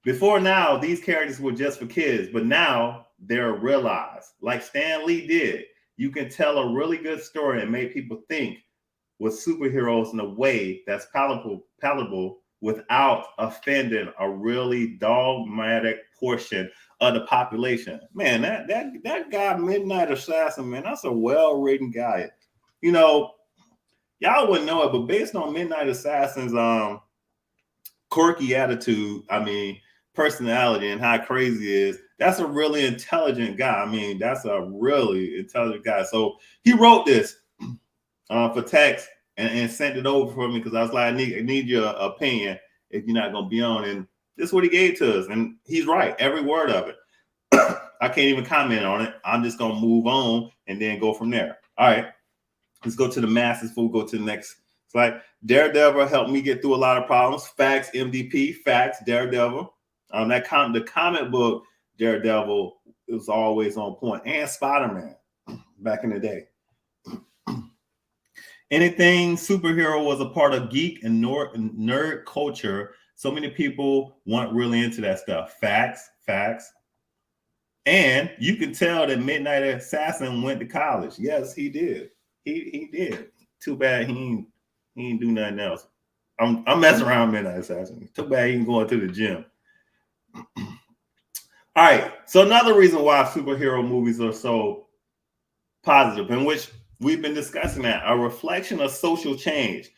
Before now, these characters were just for kids, but now they're realized. Like Stan Lee did, you can tell a really good story and make people think with superheroes in a way that's palatable without offending a really dogmatic portion of the population. Man, that guy, Midnight Assassin, man, that's a well-written guy. You know, y'all wouldn't know it, but based on Midnight Assassin's quirky attitude, I mean, personality and how crazy he is, that's a really intelligent guy. I mean, that's a really intelligent guy. So he wrote this for text and sent it over for me because I was like, I need your opinion if you're not gonna be on. And this is what he gave to us, and he's right, every word of it. I can't even comment on it. I'm just gonna move on and then go from there. All right, let's go to the masses before we go to the next slide. Daredevil helped me get through a lot of problems. Facts, MDP, facts, Daredevil. The comic book Daredevil was always on point, and Spider-Man back in the day. Anything superhero was a part of geek and nerd culture. So many people weren't really into that stuff. Facts. And you can tell that Midnight Assassin went to college. Yes, he did. He did. Too bad he ain't do nothing else. I'm messing around with Midnight Assassin. Too bad he ain't going to the gym. All right. So another reason why superhero movies are so positive, in which we've been discussing that, a reflection of social change.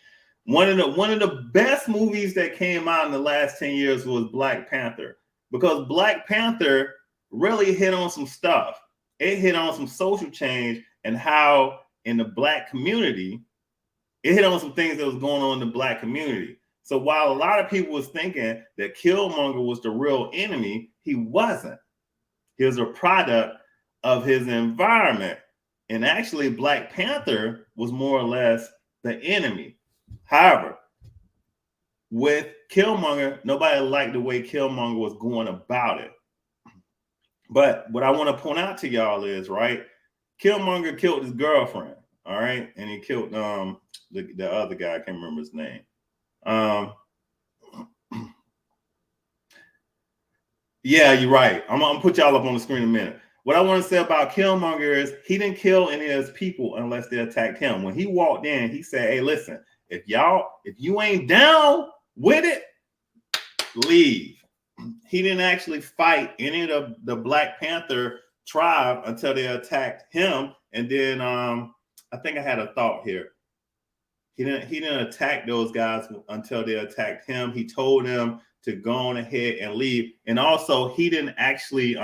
One of the best movies that came out in the last 10 years was Black Panther, because Black Panther really hit on some stuff. It hit on some social change and how in the Black community, it hit on some things that was going on in the Black community. So while a lot of people was thinking that Killmonger was the real enemy, he wasn't. He was a product of his environment. And actually, Black Panther was more or less the enemy. However, with Killmonger, nobody liked the way Killmonger was going about it. But what I want to point out to y'all is, right, Killmonger killed his girlfriend, all right? And he killed the other guy, I can't remember his name. Yeah, you're right. I'm gonna put y'all up on the screen in a minute. What I want to say about Killmonger is he didn't kill any of his people unless they attacked him. When he walked in, he said, hey, listen, if you ain't down with it, leave. He didn't actually fight any of the Black Panther tribe until they attacked him. And then I think I had a thought here. He didn't attack those guys until they attacked him. He told them to go on ahead and leave. And also, he didn't actually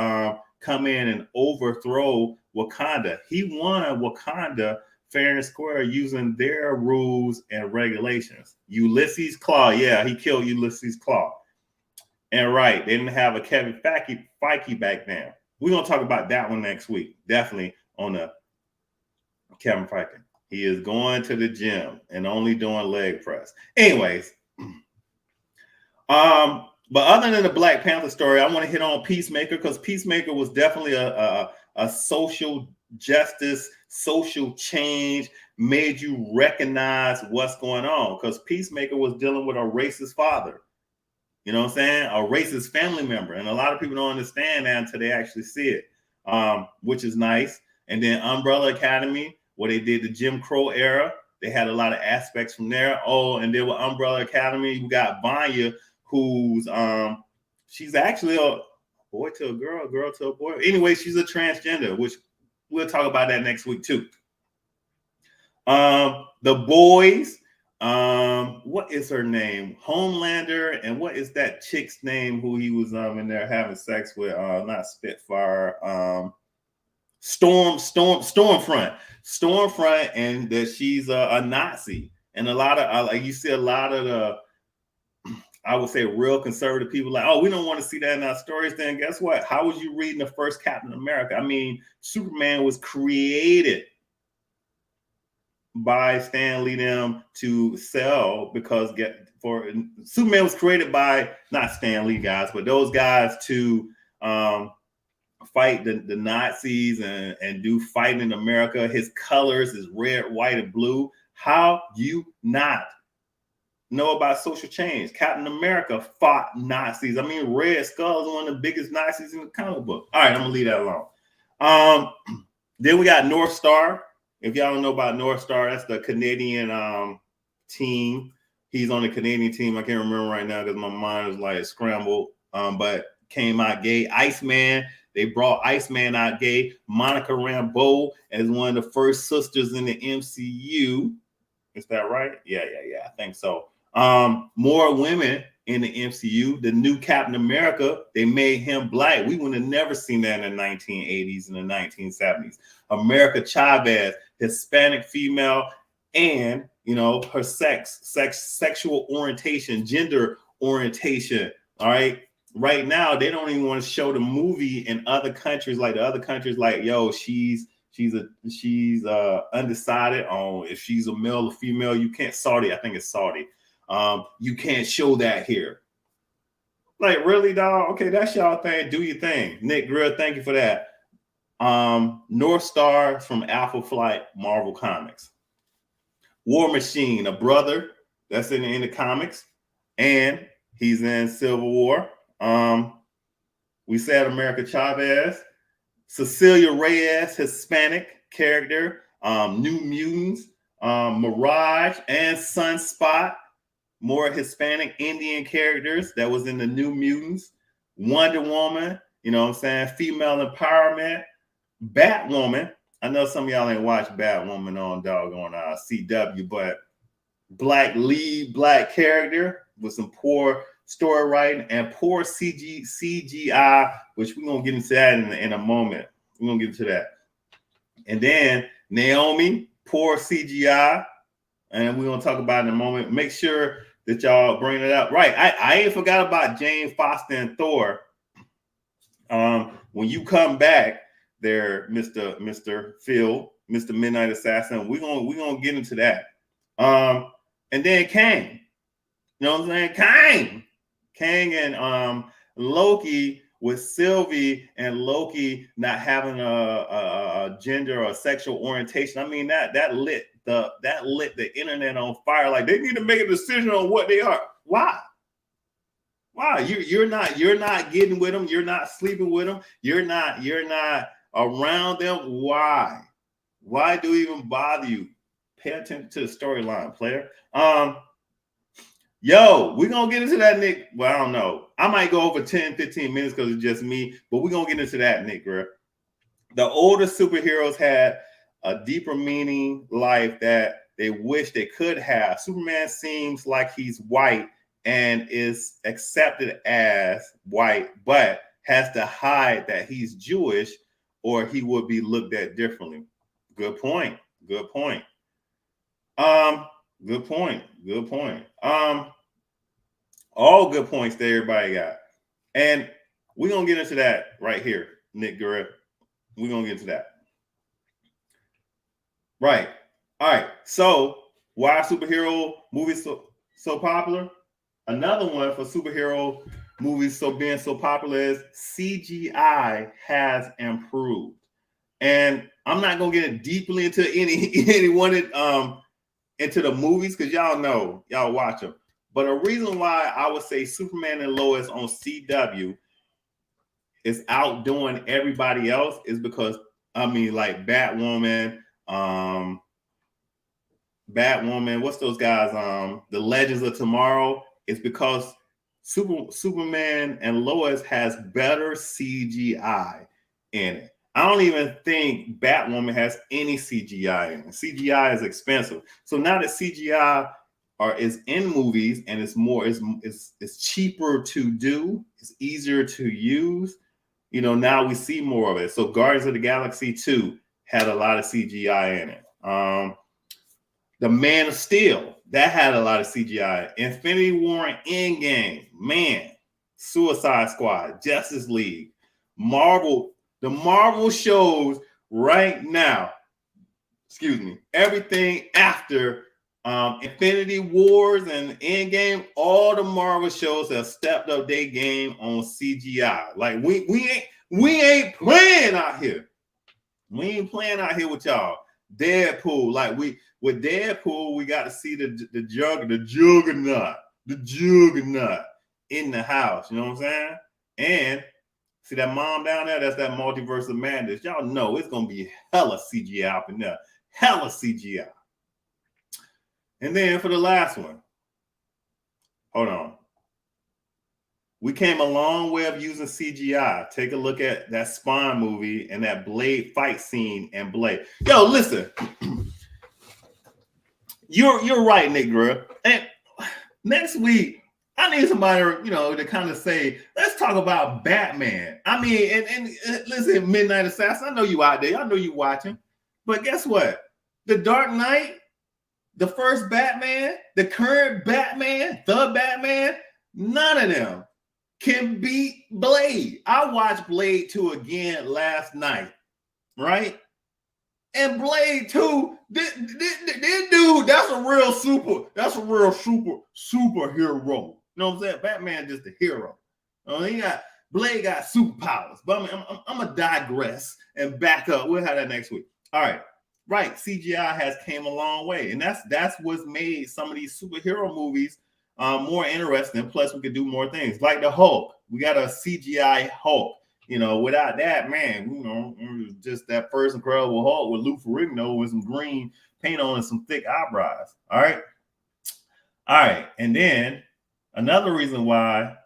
come in and overthrow Wakanda. He won Wakanda fair and square using their rules and regulations. Ulysses Claw, yeah, he killed Ulysses Claw. And right, they didn't have a Kevin Feige back then. We're gonna talk about that one next week, definitely on the Kevin Feige. He is going to the gym and only doing leg press. Anyways, but other than the Black Panther story, I want to hit on Peacemaker, because Peacemaker was definitely a social justice, social change, made you recognize what's going on, because Peacemaker was dealing with a racist father. You know what I'm saying? A racist family member. And a lot of people don't understand that until they actually see it, which is nice. And then Umbrella Academy, where they did the Jim Crow era. They had a lot of aspects from there. Oh, and then with Umbrella Academy, you got Vanya, who's she's actually a boy to a girl, girl to a boy. Anyway, she's a transgender, which we'll talk about that next week too. The Boys, what is her name? Homelander, and what is that chick's name who he was in there having sex with? Not Spitfire, Stormfront, and that she's a Nazi. And a lot of like you see a lot of the, I would say, real conservative people like, oh, we don't want to see that in our stories. Then guess what? How was you reading the first Captain America? I mean, Superman was created by Stan Lee them to sell, because Superman was created by not Stan Lee guys, but those guys to fight the Nazis and do fighting in America. His colors is red, white, and blue. How you not know about social change? Captain America fought Nazis. I mean, Red Skull is one of the biggest Nazis in the comic book. All right, I'm gonna leave that alone. Then we got North Star. If y'all don't know about North Star, that's the Canadian team. He's on the Canadian team. I can't remember right now because my mind is like scrambled. But came out gay. Iceman, they brought Iceman out gay. Monica Rambeau as one of the first sisters in the MCU. Is that right? Yeah. I think so. More women in the MCU. The new Captain America, they made him black. We would have never seen that in the 1980s and the 1970s. America Chavez, Hispanic female, and her sexual orientation, gender orientation. All right. Right now, they don't even want to show the movie in other countries. Like the other countries, like, yo, she's undecided on if she's a male or female. You can't. Saudi, I think it's Saudi. You can't show that here. Like, really, dog? Okay, that's y'all thing. Do your thing. Nick Grill, thank you for that. North Star from Alpha Flight, Marvel Comics. War Machine, a brother that's in the comics, and he's in Civil War. We said America Chavez. Cecilia Reyes, Hispanic character. New Mutants, Mirage, and Sunspot. More Hispanic Indian characters that was in the New Mutants. Wonder Woman, female empowerment. Batwoman. I know some of y'all ain't watched Batwoman on doggone CW, but black character with some poor story writing and poor CGI, which we're gonna get into that in a moment. We're gonna get into that. And then Naomi, poor CGI, and we're gonna talk about it in a moment. Make sure that y'all bring it up. Right. I ain't forgot about Jane Foster and Thor. When you come back there, Mr. Phil, Mr. Midnight Assassin, we're gonna get into that. And then Kang. You know what I'm saying? Kang and Loki with Sylvie and Loki not having a gender or sexual orientation. I mean, that lit the internet on fire. Like, they need to make a decision on what they are. Why? You're not getting with them. You're not sleeping with them. You're not around them. Why do it even bother you? Pay attention to the storyline, player. Yo, we're gonna get into that, Nick. Well, I don't know. I might go over 10, 15 minutes because it's just me, but we're gonna get into that, Nick, bro. The older superheroes had a deeper meaning life that they wish they could have. Superman seems like he's white and is accepted as white, but has to hide that he's Jewish or he would be looked at differently. Good point. All good points that everybody got. And we're going to get into that right here, Nick Guerrero. We're going to get into that. Right. All right. So why are superhero movies so popular? Another one for superhero movies being so popular is CGI has improved. And I'm not going to get deeply into anyone into the movies because y'all watch them. But a reason why I would say Superman and Lois on CW is outdoing everybody else is because, like Batwoman, what's those guys? The Legends of Tomorrow, is because Superman and Lois has better CGI in it. I don't even think Batwoman has any CGI in it. CGI is expensive. So now that CGI is in movies and it's cheaper to do, it's easier to use, now we see more of it. So Guardians of the Galaxy 2 had a lot of CGI in it. The Man of Steel, that had a lot of CGI. Infinity War and Endgame, man. Suicide Squad, Justice League, Marvel. The Marvel shows right now, everything after Infinity Wars and Endgame, all the Marvel shows have stepped up their game on CGI. Like we ain't playing out here. We ain't playing out here with y'all. Deadpool, like with Deadpool, we got to see the juggernaut in the house. You know what I'm saying? And see that mom down there? That's that multiverse of madness. Y'all know it's gonna be hella CGI up in there. Hella CGI. And then for the last one, hold on. We came a long way of using CGI. Take a look at that Spawn movie and that Blade fight scene and Blade. Yo, listen. You're right, Nick Grill. And next week, I need somebody, to kind of say, let's talk about Batman. I mean, and listen, Midnight Assassin, I know you out there. I know you watching. But guess what? The Dark Knight, the first Batman, the current Batman, the Batman, none of them can beat Blade. I watched Blade 2 again last night, right? And Blade 2, this dude, that's a real superhero. You know what I'm saying? Batman just a hero. Blade got superpowers. But I'm gonna digress and back up. We'll have that next week. All right. Right. CGI has came a long way. And that's what's made some of these superhero movies more interesting. Plus, we could do more things. Like the Hulk. We got a CGI Hulk. Without that, man, just that first Incredible Hulk with Lou Ferrigno with some green paint on and some thick eyebrows. All right. And then another reason why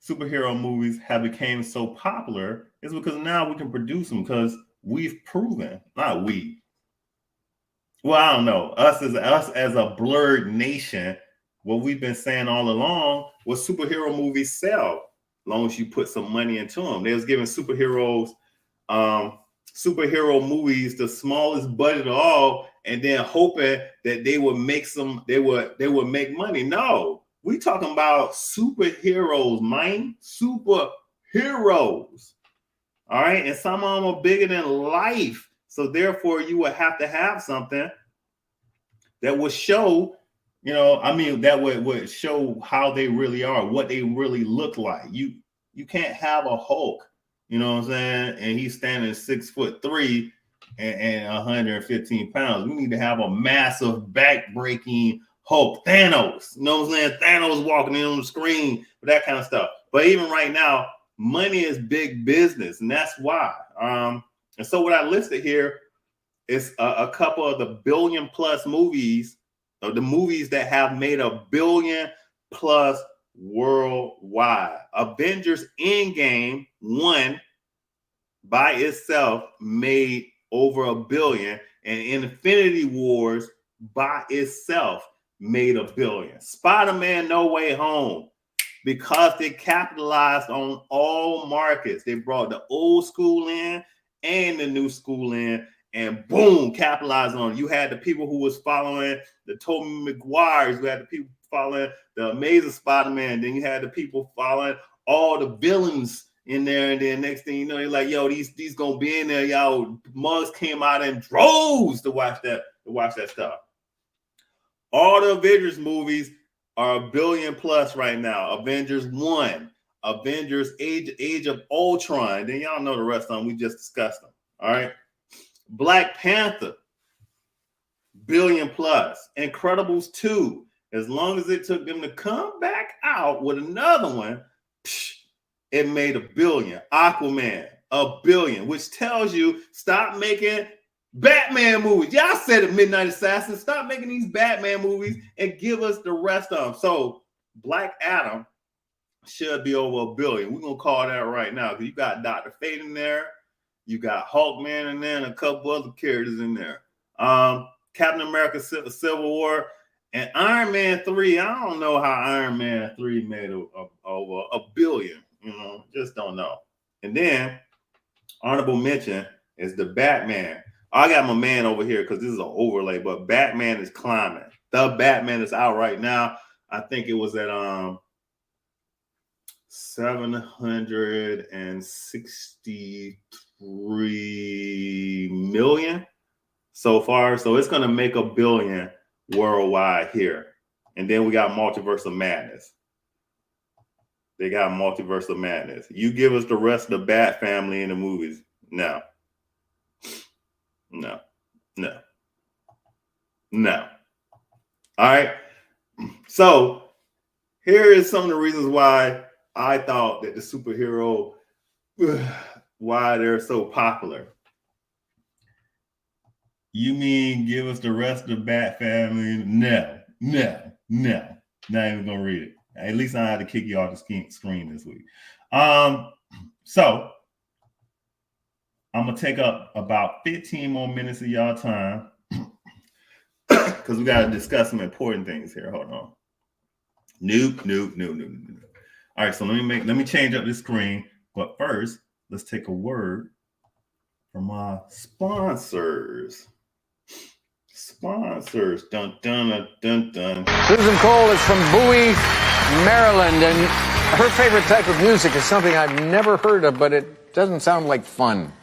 superhero movies have become so popular is because now we can produce them because we've proven, not we. Well, I don't know. Us as a blurred nation, what we've been saying all along was superhero movies sell. As long as you put some money into them. They was giving superhero movies the smallest budget of all, and then hoping that they would make make money. No, we talking about superheroes, man. Superheroes. All right, and some of them are bigger than life. So therefore, you would have to have something that would show. That would show how they really are, what they really look like. You can't have a Hulk, you know what I'm saying? And he's standing 6'3" and 115 pounds. We need to have a massive back-breaking Hulk. Thanos, you know what I'm saying? Thanos walking in on the screen, that kind of stuff. But even right now, money is big business, and that's why. And so what I listed here is a couple of the billion-plus movies, of the movies that have made $1 billion+ worldwide. Avengers Endgame 1 by itself made over $1 billion, and Infinity Wars by itself made $1 billion. Spider-Man No Way Home, because they capitalized on all markets. They brought the old school in and the new school in, and boom, capitalized on it. You had the people who was following the Tobey Maguires, you had the people following the Amazing Spider-Man, then you had the people following all the villains in there, and then next thing you know, you're like, yo, these gonna be in there. Y'all, mugs came out in droves to watch that stuff. All the Avengers movies are $1 billion+ right now. Avengers 1, Avengers Age of Ultron, then y'all know the rest of them. We just discussed them. All right. Black Panther, $1 billion+. Incredibles 2, as long as it took them to come back out with another one, it made $1 billion. Aquaman, $1 billion, which tells you stop making Batman movies. Y'all said it, Midnight Assassin. Stop making these Batman movies and give us the rest of them. So Black Adam should be over $1 billion. We're gonna call that right now because you got Dr. Fate in there, you got Hawkman in there, and a couple other characters in there. Captain America Civil War and Iron Man 3. I don't know how Iron Man 3 made over $1 billion. Just don't know. And then honorable mention is the Batman. I got my man over here because this is an overlay, but Batman is climbing. The Batman is out right now. I think it was at 763 million so far. So it's going to make $1 billion worldwide here. And then we got Multiverse of Madness. They got Multiverse of Madness. You give us the rest of the Bat family in the movies. No. All right. So here is some of the reasons why I thought that the superhero, why they're so popular. You mean give us the rest of the Bat family? No. Not even gonna read it. At least I had to kick you off the screen this week. So I'm gonna take up about 15 more minutes of y'all time because we gotta discuss some important things here. Hold on. Nope. All right, so let me change up this screen. But first, let's take a word from our sponsors. Dun dun dun dun dun. Susan Cole is from Bowie, Maryland, and her favorite type of music is something I've never heard of, but it doesn't sound like fun.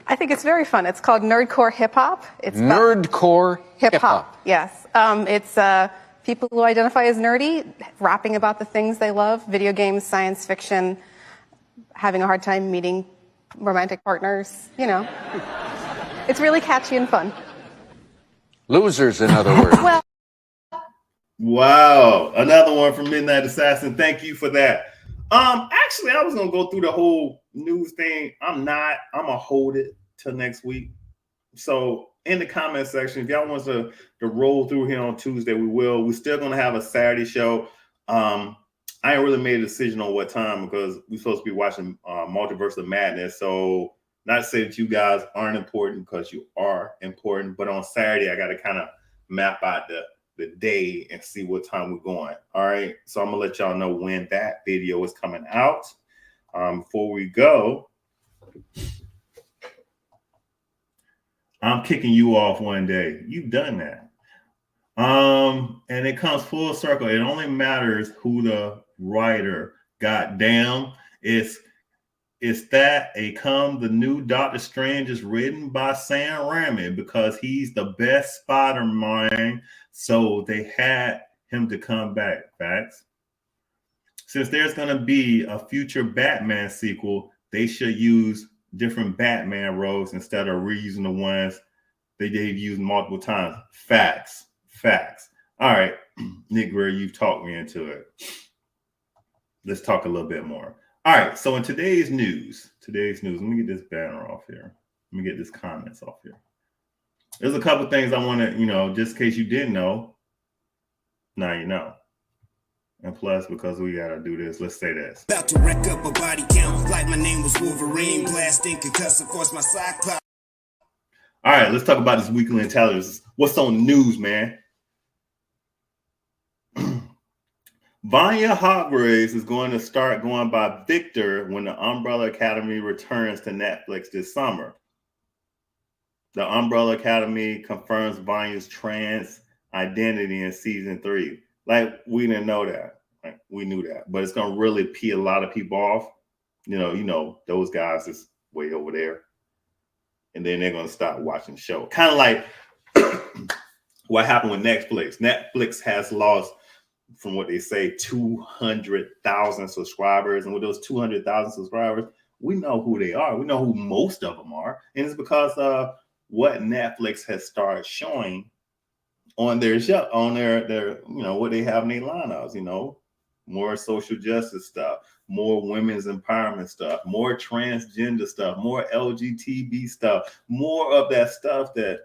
I think it's very fun. It's called nerdcore hip hop. It's Nerdcore hip hop. Yes. It's people who identify as nerdy, rapping about the things they love: video games, science fiction, having a hard time meeting romantic partners. You know, it's really catchy and fun. Losers, in other words. Well, wow, another one from Midnight Assassin. Thank you for that. Actually, I was gonna go through the whole news thing. I'm gonna hold it till next week. So in the comment section, if y'all want to roll through here on Tuesday, we will. We're still gonna have a Saturday show. I ain't really made a decision on what time because we're supposed to be watching Multiverse of Madness. So not to say that you guys aren't important, because you are important, but on Saturday I got to kind of map out the day and see what time we're going. All right, so I'm gonna let y'all know when that video is coming out. Before we go, I'm kicking you off one day. You've done that. And it comes full circle. It only matters who the writer. Goddamn, it's that the new Doctor Strange is written by Sam Raimi because he's the best Spider-Man. So they had him to come back. Facts. Since there's going to be a future Batman sequel, they should use different Batman roles instead of reusing the ones they've used multiple times. Facts. All right, Nick Greer, you've talked me into it. Let's talk a little bit more. All right, so in today's news, let me get this banner off here. Let me get this comments off here. There's a couple things I want to, just in case you didn't know, now you know. And plus, because we got to do this, let's say this. About to wreck up a body count like my name was Wolverine. Blasting, concussive, force my Cyclops. All right, let's talk about this weekly intelligence. What's on the news, man? Vanya Hargraves is going to start going by Victor when the Umbrella Academy returns to Netflix this summer. The Umbrella Academy confirms Vanya's trans identity in season 3. Like, we didn't know that. Like, we knew that. But it's going to really pee a lot of people off. You know, those guys is way over there. And then they're going to stop watching the show. Kind of like what happened with Netflix. Netflix has lost, from what they say, 200,000 subscribers. And with those 200,000 subscribers, we know who they are. We know who most of them are. And it's because of what Netflix has started showing on their show, on their what they have in their lineups, more social justice stuff, more women's empowerment stuff, more transgender stuff, more LGBT stuff, more of that stuff that,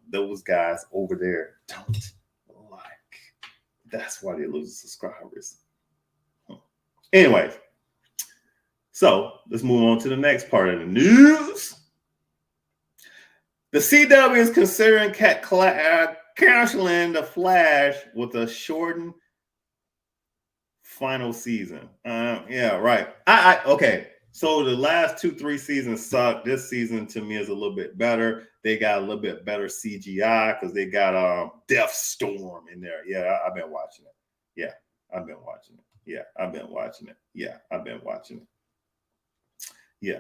those guys over there don't like. That's why they lose subscribers. Anyway, so let's move on to the next part of the news. The CW is considering canceling The Flash with a shortened final season. Yeah, right. Okay. So the last 2-3 seasons sucked. This season to me is a little bit better. They got a little bit better CGI because they got Death Storm in there. Yeah, I've been watching it. Yeah, I've been watching it. Yeah, I've been watching it. Yeah, I've been watching it. Yeah,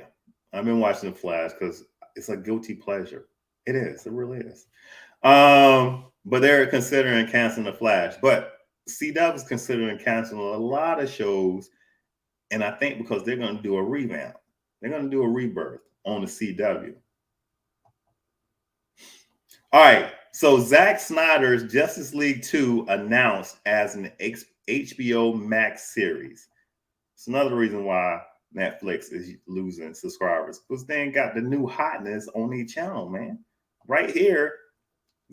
I've been watching The Flash because it's a guilty pleasure. It is. It really is. But they're considering canceling The Flash. But CW is considering canceling a lot of shows. And I think because they're going to do a revamp. They're going to do a rebirth on the CW. All right. So Zack Snyder's Justice League 2 announced as an HBO Max series. It's another reason why Netflix is losing subscribers, because they ain't got the new hotness on their channel, man. Right here,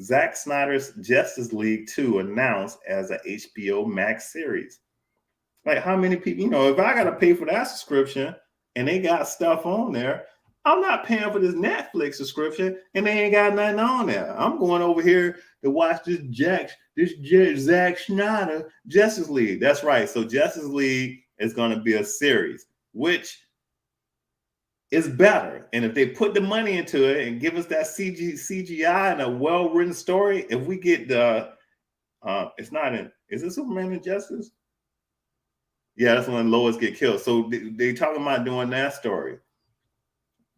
Zack Snyder's Justice League 2 announced as an HBO Max series. Like how many people, if I got to pay for that subscription and they got stuff on there, I'm not paying for this Netflix subscription and they ain't got nothing on there. I'm going over here to watch this Zack Snyder Justice League. That's right. So Justice League is going to be a series, which is better. And if they put the money into it and give us that CGI and a well-written story, if we get is it Superman and Justice? Yeah, that's when Lois get killed. So they talking about doing that story.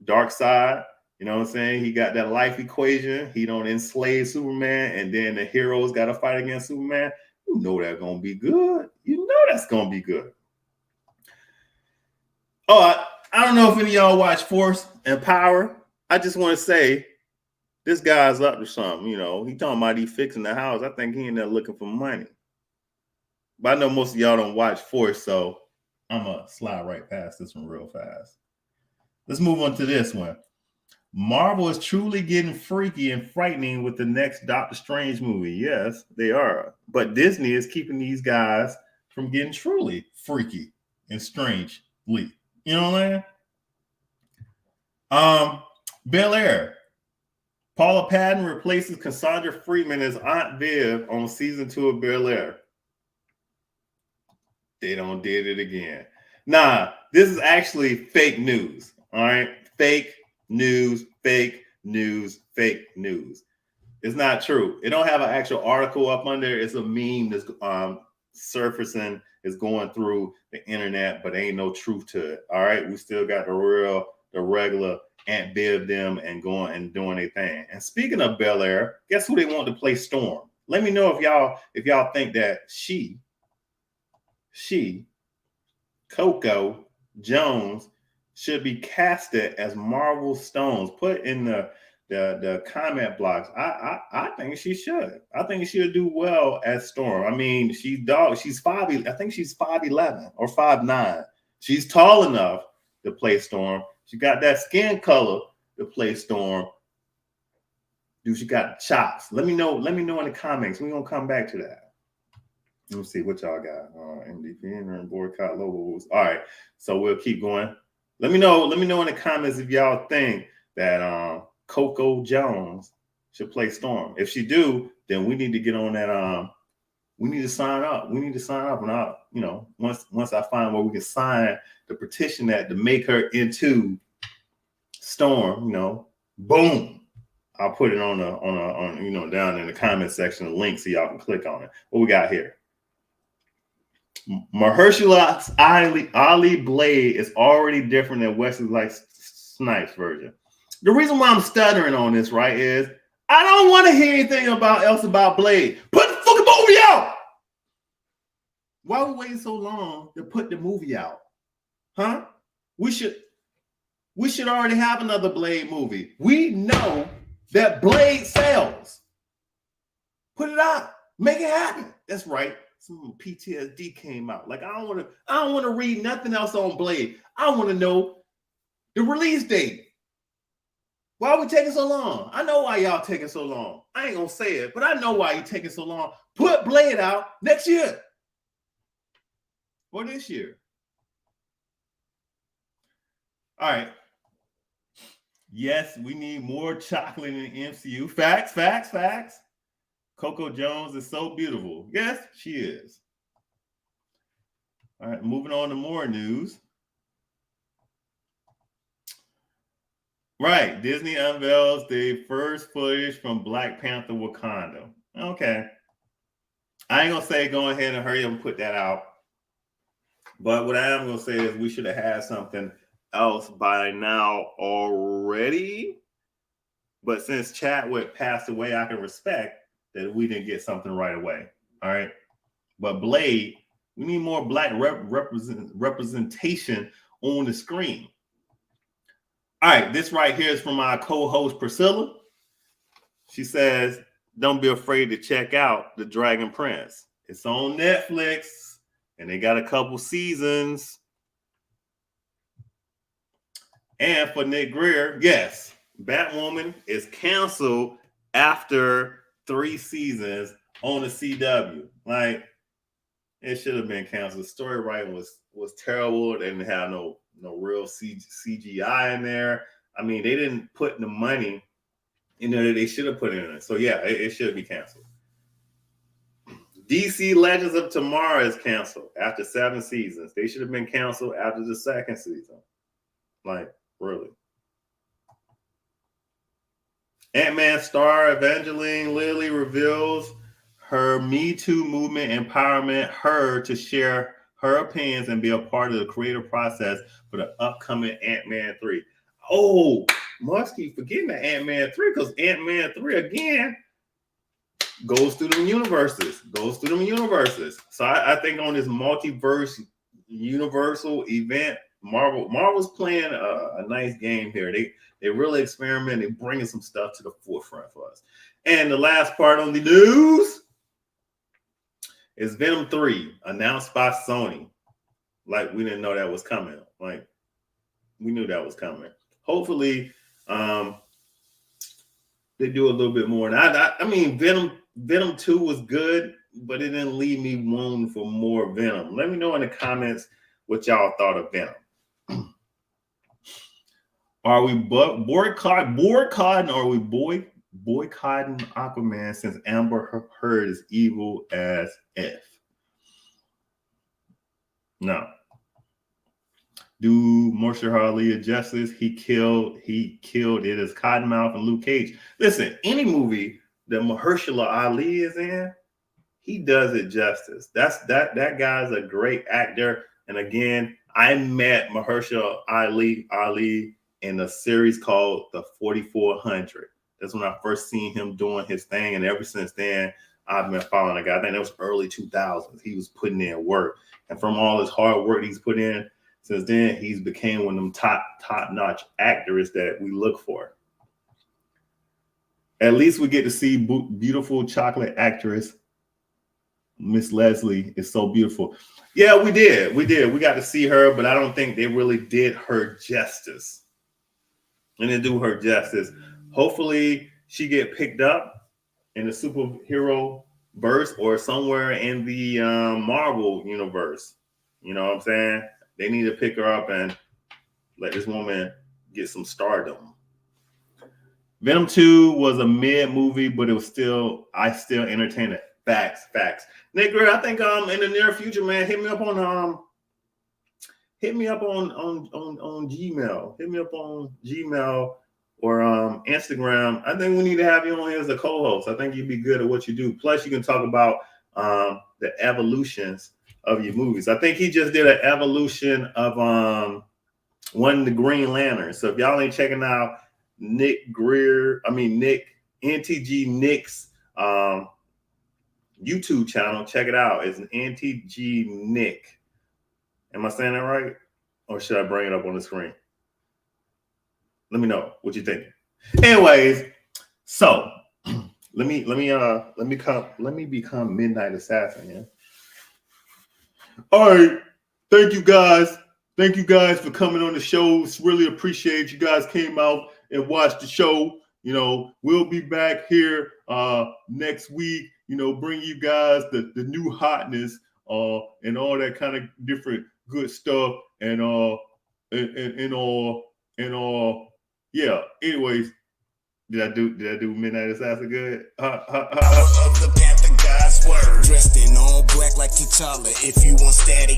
Dark Side, you know what I'm saying? He got that life equation. He don't enslave Superman, and then the heroes got to fight against Superman. You know that's gonna be good. You know that's gonna be good. Oh, I don't know if any of y'all watch Force and Power. I just want to say this guy's up to something. He talking about he fixing the house. I think he in there looking for money. But I know most of y'all don't watch Force, so I'm going to slide right past this one real fast. Let's move on to this one. Marvel is truly getting freaky and frightening with the next Doctor Strange movie. Yes, they are. But Disney is keeping these guys from getting truly freaky and strangely. You know what I'm saying? Bel-Air. Paula Patton replaces Cassandra Freeman as Aunt Viv on season 2 of Bel-Air. They done did it again. Nah, this is actually fake news. All right. Fake news, fake news, fake news. It's not true. It don't have an actual article up under. It's a meme that's surfacing, is going through the internet, but ain't no truth to it. All right. We still got the regular Aunt Viv them and going and doing their thing. And speaking of Bel-Air, guess who they want to play Storm? Let me know if y'all think that she, Coco Jones, should be casted as Marvel Stones. Put in the comment blocks. I think she should. I think she'll do well as Storm. I mean, she's 5. I think she's 5'11" or 5'9". She's tall enough to play Storm. She got that skin color to play Storm. Dude, she got chops. Let me know in the comments. We're gonna come back to that. Let me see what y'all got. MVP and boycott logos. All right, so we'll keep going. Let me know in the comments if y'all think that Coco Jones should play Storm. If she do, then we need to get on that. We need to sign up. And once I find where we can sign the petition that to make her into Storm, boom, I'll put it on down in the comment section, a link so y'all can click on it. What we got here? Mahershala's Ali Blade is already different than Wesley Snipes' version. The reason why I'm stuttering on this, right, is I don't want to hear anything else about Blade. Put the fucking movie out. Why are we waiting so long to put the movie out? Huh? We should already have another Blade movie. We know that Blade sells. Put it out. Make it happen. That's right. Some PTSD came out. Like I don't want to read nothing else on Blade. I want to know the release date. Why are we taking so long? I know why y'all taking so long. I ain't gonna say it, but I know why you taking so long. Put Blade out next year or this year. All right. Yes, we need more chocolate in the MCU. Facts. Coco Jones is so beautiful. Yes, she is. All right, moving on to more news. Right, Disney unveils the first footage from Black Panther Wakanda. Okay. I ain't going to say go ahead and hurry up and put that out. But what I am going to say is we should have had something else by now already. But since Chadwick passed away, I can respect that we didn't get something right away. All right. But Blade, we need more Black representation on the screen. All right. This right here is from our co-host Priscilla. She says, don't be afraid to check out The Dragon Prince. It's on Netflix and they got a couple seasons. And for Nick Greer, yes, Batwoman is canceled after 3 seasons on the CW. Like, It should have been canceled. The story writing was terrible. They didn't have no real CGI in there. I mean, they didn't put the money, that they should have put in it. So yeah, it should be canceled. DC Legends of Tomorrow is canceled after 7 seasons. They should have been canceled after the 2nd season. Like, really. Ant-Man star Evangeline Lilly reveals her Me Too movement empowerment her to share her opinions and be a part of the creative process for the upcoming Ant-Man 3. Oh, must keep forgetting the Ant-Man 3 because Ant-Man 3 again goes through them universes. So I think on this multiverse universal event, Marvel's playing a nice game here. They really experiment and bringing some stuff to the forefront for us. And the last part on the news is Venom 3 announced by Sony. Like, we didn't know that was coming. Like, we knew that was coming. Hopefully, they do a little bit more. And I mean, Venom 2 was good, but it didn't leave me wanting for more Venom. Let me know in the comments what y'all thought of Venom. Are we boycotting or are we boycotting Aquaman since Amber Heard is evil as F? No. Do Mahershala Ali a justice? He killed it as Cottonmouth and Luke Cage. Listen, any movie that Mahershala Ali is in, he does it justice. That guy's a great actor. And again, I met Mahershala Ali in a series called The 4400. That's when I first seen him doing his thing. And ever since then, I've been following the guy. I think that was early 2000s. He was putting in work. And from all his hard work he's put in, since then, he's became one of them top-notch actors that we look for. At least we get to see beautiful chocolate actress Miss Leslie is so beautiful. Yeah, we did. We got to see her, but I don't think they really did her justice. And they do her justice. Hopefully, she get picked up in the superhero verse or somewhere in the Marvel universe. You know what I'm saying? They need to pick her up and let this woman get some stardom. Venom 2 was a mid movie, but I still entertained it. Facts. Nick Greer, I think in the near future, man, hit me up on Gmail. Hit me up on Gmail or Instagram. I think we need to have you on here as a co-host. I think you'd be good at what you do. Plus, you can talk about the evolutions of your movies. I think he just did an evolution of one of the Green Lanterns. So if y'all ain't checking out NTG Nick's YouTube channel, check it out. It's an NTG Nick. Am I saying that right? Or should I bring it up on the screen? Let me know what you think. Anyways, so let me become Midnight Assassin, yeah. All right. Thank you guys for coming on the show. Really appreciate you guys came out and watched the show. You know, we'll be back here next week, bring you guys the new hotness and all that kind of different good stuff and all. Yeah. Anyways, did I do Midnight Assassin good? Power of the Panther God's word. Dressed in all black like T'Challa. If you want static.